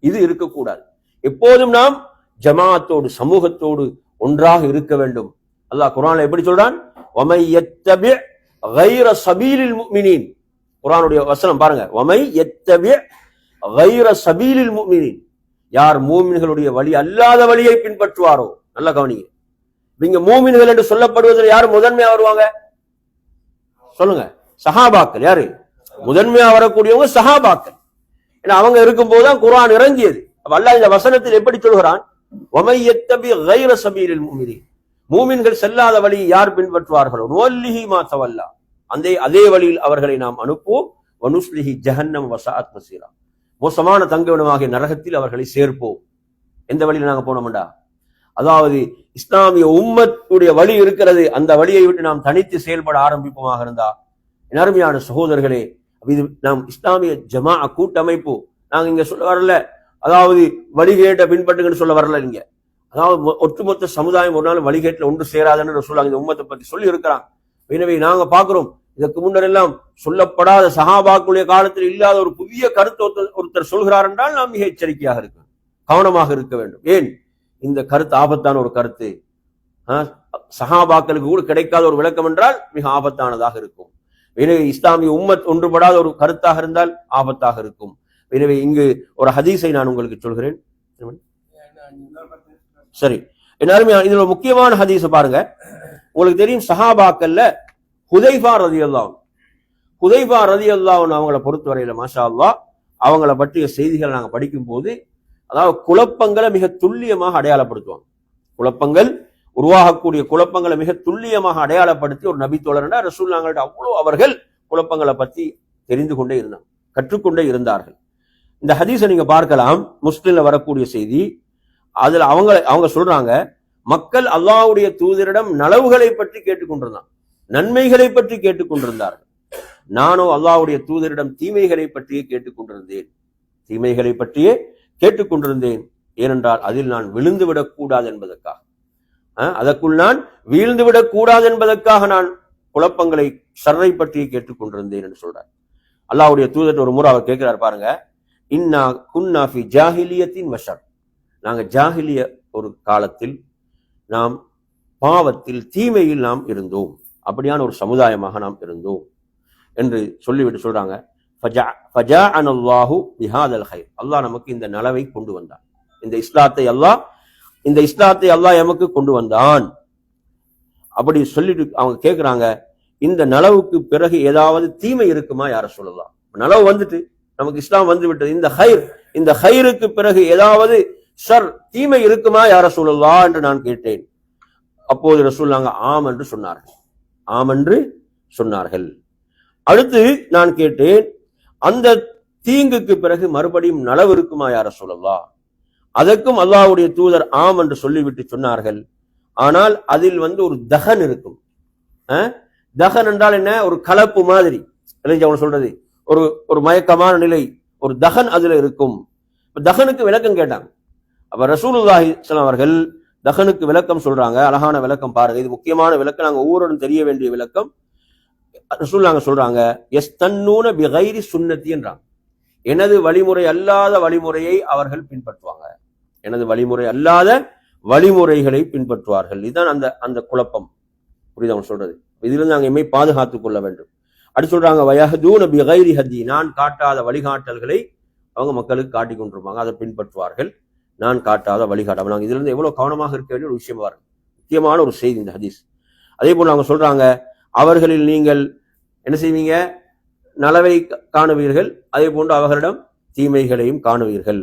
S1: இது இருக்கக்கூடாது. எப்போதும் நாம் ஜமாத்தோடு, சமூகத்தோடு ஒன்றாக இருக்க வேண்டும். அல்லாஹ் குர்ஆன்ல எப்படி சொல்றான்? வமை யத்தபி கைர சபீலில் முஃமினீன். குர்ஆனுடைய வசனம் பாருங்க, வமை யத்தபி கைர சபீலில் முஃமினீன். யார் மூமின்களுடைய வழி அல்லாத வழியை பின்பற்றுவாரோ, நல்ல கவனிங்க. இங்க மூமின்கள் என்று சொல்லப்படுவதில் யார் முதன்மையா வருவாங்க? சொல்லுங்க. சஹாபாக்கள். யாரு முதன்மையா வரக்கூடியவங்க? சஹாபாக்கள். ஏன்னா அவங்க இருக்கும் போதுதான் குர்ஆன் இறங்கியது. அல்லாஹ் இந்த வசனத்தில் எப்படி சொல்கிறான்? வமை யத்தபி கைர சபீலில் முஃமினீன். மூமின்கள் செல்லாத வழியை யார் பின்பற்றுவார்களோ நுவல்லிஹி மா தவல்லா, அதே வழியில் அவர்களை நாம் அனுப்புவோம். வனுஸ்லிஹி ஜஹன்னம் வஸஅத் மஸீரா. மோசமான தங்குமிடமாகிய நரகத்தில் அவர்களை சேர்ப்போம். எந்த வழியில் நாங்க போனோம்டா? அதாவது இஸ்லாமிய உம்மத்துடைய வழி இருக்கிறது, அந்த வழியை விட்டு நாம் தனித்து செயல்பட ஆரம்பிப்போமாக இருந்தா, அருமையான சகோதரர்களே, இது நாம் இஸ்லாமிய ஜமா கூட்டமைப்பு. நாங்க இங்க சொல்ல வரல, அதாவது வழிகேட்ட பின்பற்றுங்கன்னு சொல்ல வரல. இங்க அதாவது ஒட்டுமொத்த சமுதாயம் ஒரு நாள் வழிகேட்டில் ஒன்று சேராதுன்னு சொல்லுவாங்க. இந்த உம்மத்தை பத்தி சொல்லி இருக்கிறாங்க. எனவே நாங்க பாக்குறோம், இதற்கு முன்னர் எல்லாம் சொல்லப்படாத சஹாபாக்களுடைய காலத்தில் இல்லாத ஒரு புதிய கருத்து ஒருத்தர் சொல்கிறார் என்றால் நாம் மிக எச்சரிக்கையாக இருக்க வேண்டும், கவனமாக இருக்க வேண்டும். ஏன்? இந்த கருத்து ஆபத்தான ஒரு கருத்து. சஹாபாக்களுக்கு கூட கிடைக்காத ஒரு விளக்கம் என்றால் மிக ஆபத்தானதாக இருக்கும். எனவே இஸ்லாமிய உம்மத் ஒன்றுபடாத ஒரு கருத்தாக இருந்தால் ஆபத்தாக இருக்கும். எனவே இங்கு ஒரு ஹதீஸை நான் உங்களுக்கு சொல்கிறேன். சரி, எல்லாருமே இதுல முக்கியமான ஹதீஸை பாருங்க. உங்களுக்கு தெரியும், சஹாபாக்கள்ல ஹுதைஃபா ரலியல்லாஹு அவங்கள பொறுத்தவரையில மாஷா அல்லாஹ் அவங்கள பற்றிய செய்திகள் நாங்க படிக்கும் போது, அதாவது குழப்பங்களை மிக துல்லியமாக அடையாளப்படுத்துவாங்க. குழப்பங்கள் உருவாகக்கூடிய குழப்பங்களை மிக துல்லியமாக அடையாளப்படுத்தி ஒரு நபி தோழர்னா ரசூலுல்லாஹ்கிட்ட அவ்வளோ அவர்கள் குழப்பங்களை பற்றி தெரிந்து கொண்டே இருந்தாங்க, கற்றுக்கொண்டே இருந்தார்கள். இந்த ஹதீஸை நீங்க பார்க்கலாம், முஸ்லிம்ல வரக்கூடிய செய்தி. அதுல அவங்க சொல்றாங்க, மக்கள் அல்லாஹ்வுடைய தூதரிடம் நலவுகளை பற்றி கேட்டுக்கொண்டிருந்தாங்க, நன்மைகளை பற்றி கேட்டுக்கொண்டிருந்தார்கள். நானோ அல்லாஹ்வுடைய தூதரிடம் தீமைகளை பற்றியே கேட்டுக்கொண்டிருந்தேன், தீமைகளை பற்றியே கேட்டுக்கொண்டிருந்தேன். ஏனென்றால் அதில் நான் விழுந்து விடக்கூடாது என்பதற்காக, அதற்குள் நான் வீழ்ந்து விடக்கூடாது என்பதற்காக நான் குழப்பங்களை, ஷர்ரை பற்றியே கேட்டுக்கொண்டிருந்தேன் என்று சொல்றார். அல்லாஹ்வுடைய தூதர் ஒரு முறை அவர் கேட்கிறார் பாருங்க, இன்னா குன்னா ஃபி ஜாஹிலியத்தின் வஷர். நாங்க ஜாஹிலிய ஒரு காலத்தில் நாம் பாவத்தில், தீமையில் நாம் இருந்தோம், அப்படியான ஒரு சமுதாயமாக நாம் இருந்தோம் என்று சொல்லிவிட்டு சொல்றாங்க, ஃபஜாஅனல்லாஹு பிஹாதல் கைர். அல்லாஹ் நமக்கு இந்த நலவை கொண்டு வந்தான், இந்த இஸ்லாத்தை அல்லாஹ் இந்த இஸ்லாத்தை அல்லாஹ் எமக்கு கொண்டு வந்தான். அப்படி சொல்லிட்டு அவங்க கேட்கிறாங்க, இந்த நலவுக்கு பிறகு ஏதாவது தீமை இருக்குமா யார சொல்லலாம்? நலவு வந்துட்டு நமக்கு இஸ்லாம் வந்து விட்டது, இந்த ஹைருக்கு பிறகு ஏதாவது ஷர் தீமை இருக்குமா யார சொல்லலாம் என்று நான் கேட்டேன். அப்போது ரசூலுல்லாஹ் ஆம் என்று சொன்னார்கள். ஆம் என்று சொன்னார்கள். அடுத்து நான் கேட்டேன், அந்த தீங்குக்கு பிறகு மறுபடியும் நலவு இருக்குமா யார சொல்லலாம்? அதற்கும் அல்லாஹ்வுடைய தூதர் ஆம் என்று சொல்லிவிட்டு சொன்னார்கள். ஆனால் அதில் ஒரு தகன் இருக்கும். தகன் என்றால் என்ன? ஒரு கலப்பு மாதிரி சொல்றது, ஒரு மயக்கமான நிலை, ஒரு தகன் அதுல இருக்கும். தகனுக்கு விளக்கம் கேட்டாங்க. அப்ப ரசூலுல்லாஹி ஸல்லல்லாஹு அலைஹி அவர்கள் தகனுக்கு விளக்கம் சொல்றாங்க. அழகான விளக்கம் பாருங்க, இது முக்கியமான விளக்கம், நாங்க ஒவ்வொருவரும் தெரிய வேண்டிய விளக்கம். ரசூலுல்லாஹ் சொல்றாங்க, யஸ்தன்னூன பிகைரி சுன்னத்தி என்றாங்க. எனது வழிமுறை அல்லாத வழிமுறையை அவர்கள் பின்பற்றுவாங்க. எனது வழிமுறை அல்லாத வழிமுறைகளை பின்பற்றுவார்கள். இதுதான் அந்த குழப்பம். புரியுது அவங்க சொல்றது? இதிலிருந்து நாங்கள் எம்மை பாதுகாத்துக் கொள்ள வேண்டும். அடுத்து சொல்றாங்க, வயஹ்தூன பிகைரி ஹதி, நான் காட்டாத வழிகாட்டல்களை அவங்க மக்களுக்கு காட்டிக் கொண்டிருப்பாங்க, அதை பின்பற்றுவார்கள். நான் காட்டாத வழிகாட்ட. நாங்கள் இதுல இருந்து எவ்வளவு கவனமாக இருக்க வேண்டிய ஒரு விஷயமா இருக்கு. முக்கியமான ஒரு செய்தி இந்த ஹதீஸ். அதே போல அவங்க சொல்றாங்க, அவர்களில் நீங்கள் என்ன செய்வீங்க? நலவை காணுவீர்கள், அதே போன்று அவர்களிடம் தீமைகளையும் காணுவீர்கள்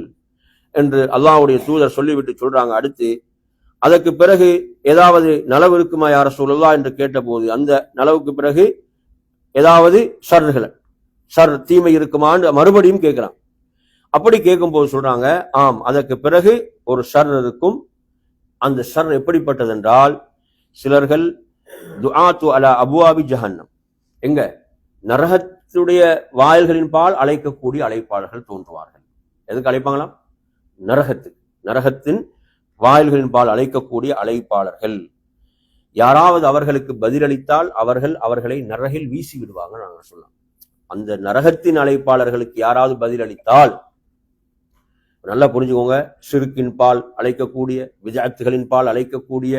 S1: என்று அல்லாஹ்வுடைய தூதர் சொல்லிவிட்டு சொல்றாங்க. அடுத்து அதற்கு பிறகு ஏதாவது நலவு இருக்குமா யார ரசூலுல்லாஹ் என்று கேட்டபோது, அந்த நலவுக்கு பிறகு ஏதாவது ஷர் தீமை இருக்குமான்னு மறுபடியும் கேட்கிறான். அப்படி கேட்கும் போது சொல்றாங்க, ஆம், அதற்கு பிறகு ஒரு ஷர் இருக்கும். அந்த ஷர் எப்படிப்பட்டது என்றால், சிலர்கள் துஆத்து அலா அபுவாபி ஜஹன்னம், எங்க நரகத்துடைய வாயில்களின் பால் அழைக்கக்கூடிய அழைப்பாளர்கள் தோன்றுவார்கள். எதுக்கு அழைப்பாங்களாம்? நரகத்தின் வாயில்களின் பால் அழைக்கக்கூடிய அழைப்பாளர்கள். யாராவது அவர்களுக்கு பதிலளித்தால் அவர்களை நரகில் வீசி விடுவாங்க. நாங்கள் சொல்லலாம், அந்த நரகத்தின் அழைப்பாளர்களுக்கு யாராவது பதிலளித்தால், நல்லா புரிஞ்சுக்கோங்க, ஷிர்கின் பால் அழைக்கக்கூடிய, விஜாத்துகளின் பால் அழைக்கக்கூடிய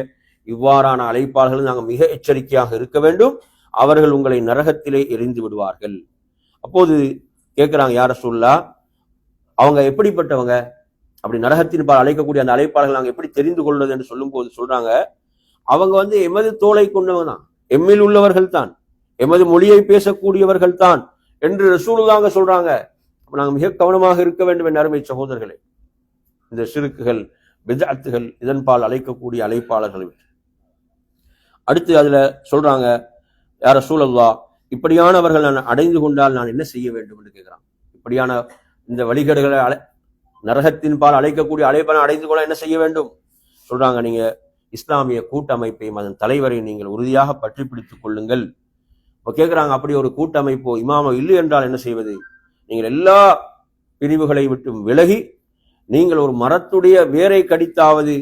S1: இவ்வாறான அழைப்பாளர்கள் நாங்கள் மிக எச்சரிக்கையாக இருக்க வேண்டும். அவர்கள் உங்களை நரகத்திலே எரிந்து விடுவார்கள். அப்போது கேட்கிறாங்க, யார சொல்லா அவங்க எப்படிப்பட்டவங்க? அப்படி நரகத்தின் பால் அழைக்கக்கூடிய அந்த அழைப்பாளர்கள் நாங்கள் எப்படி தெரிந்து கொள்வது என்று சொல்லும் போது சொல்றாங்க, அவங்க எமது தோலை கொண்டவங்க தான், எம்மில் உள்ளவர்கள் தான், எமது மொழியை பேசக்கூடியவர்கள் தான் என்று ரசூலுல்லாஹ் சொல்றாங்க. நாங்கள் மிக கவனமாக இருக்க வேண்டும் என் அருமை சகோதரர்களே. இந்த ஷிர்க்குகள், பித்அத்துகள், இதன் பால் அழைக்கக்கூடிய அழைப்பாளர்கள். அடுத்து அதுல சொல்றாங்க, யா ரசூலல்லாஹ், இப்படியானவர்கள் நான் அடைந்து கொண்டால் நான் என்ன செய்ய வேண்டும் என்று கேட்கிறான். இப்படியான இந்த வழிகேடுகளை நரகத்தின் பால் அழைக்கக்கூடிய அழைப்பை அடைந்து கொள்ள என்ன செய்ய வேண்டும் சொல்றாங்க? நீங்க இஸ்லாமிய கூட்டமைப்பையும் அதன் தலைவரை நீங்கள் உறுதியாக பற்றி பிடித்துக் கொள்ளுங்கள். இப்போ கேட்கிறாங்க, அப்படி ஒரு கூட்டமைப்போ இமாமோ இல்லை என்றால் என்ன செய்வது? நீங்கள் எல்லா பிரிவுகளை விட்டும் விலகி நீங்கள் ஒரு மரத்துடைய வேரை கடித்தாவது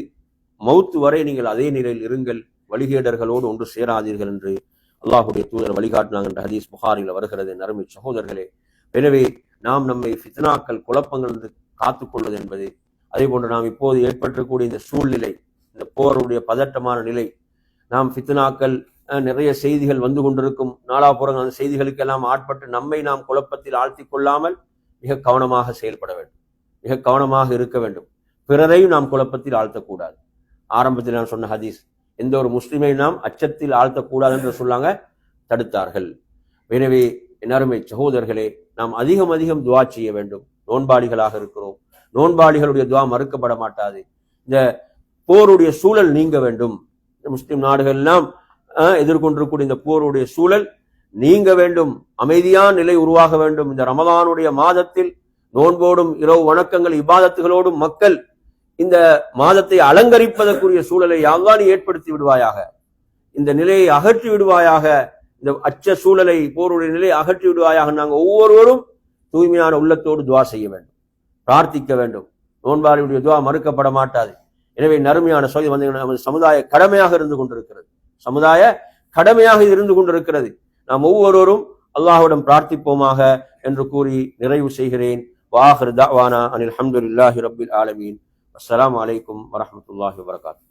S1: மௌத்து வரை நீங்கள் அதே நிலையில் இருங்கள், வழிகேடர்களோடு ஒன்று சேராதீர்கள் என்று அல்லாஹ்வுடைய தூதர் வழிகாட்டினாங்க என்ற ஹதீஸ் புகாரில் வருகிறது. நறுமை சகோதரர்களே, எனவே நாம் நம்மை ஃபித்னாக்கள், குழப்பங்கள் காத்துக்கொள்வது என்பது, அதே போன்று நாம் இப்போது ஏற்பட்டிருக்கக்கூடிய இந்த சூழ்நிலை, இந்த போருடைய பதட்டமான நிலை, நாம் ஃபித்னாக்கள் நிறைய செய்திகள் வந்து கொண்டிருக்கும் நாலாபுறங்கள், அந்த செய்திகளுக்கு எல்லாம் ஆட்பட்டு நம்மை நாம் குழப்பத்தில் ஆழ்த்தி கொள்ளாமல் மிக கவனமாக செயல்பட வேண்டும், மிக கவனமாக இருக்க வேண்டும். பிறரையும் நாம் குழப்பத்தில் ஆழ்த்தக்கூடாது. ஆரம்பத்தில் நான் சொன்ன ஹதீஸ், எந்த ஒரு முஸ்லிமை நாம் அச்சத்தில் ஆழ்த்தக்கூடாது என்று சொல்லாங்க, தடுத்தார்கள். எனவே என் அருமை சகோதரர்களே, நாம் அதிகம் அதிகம் துஆ செய்ய வேண்டும். நோன்பாளிகளாக இருக்கிறோம், நோன்பாளிகளுடைய துஆ மறுக்கப்பட மாட்டாது. இந்த போருடைய சூழல் நீங்க வேண்டும். முஸ்லிம் நாடுகள் எல்லாம் எதிர்கொண்டிருக்கூடிய இந்த போருடைய சூழல் நீங்க வேண்டும், அமைதியான நிலை உருவாக வேண்டும். இந்த ரமலானுடைய மாதத்தில் நோன்போடும் இரவு வணக்கங்கள் இபாதத்துகளோடும் மக்கள் இந்த மாதத்தை அலங்கரிப்பதற்குரிய சூழலை யாழ்லாஹ் ஏற்படுத்தி விடுவாயாக, இந்த நிலையை அகற்றி விடுவாயாக, இந்த அச்ச சூழலை, போருடைய நிலையை அகற்றி விடுவாயாக. நாங்கள் ஒவ்வொருவரும் தூய்மையான உள்ளத்தோடு துஆ செய்ய வேண்டும், பிரார்த்திக்க வேண்டும். நோன்பாளியுடைய துஆ மறுக்கப்பட மாட்டாது. எனவே நறுமையான சொல்லி நமது சமுதாய கடமையாக இருந்து கொண்டிருக்கிறது, சமுதாய கடமையாக இருந்து கொண்டிருக்கிறது. நாம் ஒவ்வொருவரும் அல்லாஹ்விடம் பிரார்த்திப்போமாக என்று கூறி நிறைவு செய்கிறேன். வாஹிர் தஅவானா அனில் ஹம்துலில்லாஹி ரப்பில் ஆலமீன். அஸ்ஸலாமு அலைக்கும் வரஹ்மத்துல்லாஹி வபரகாத்துஹு.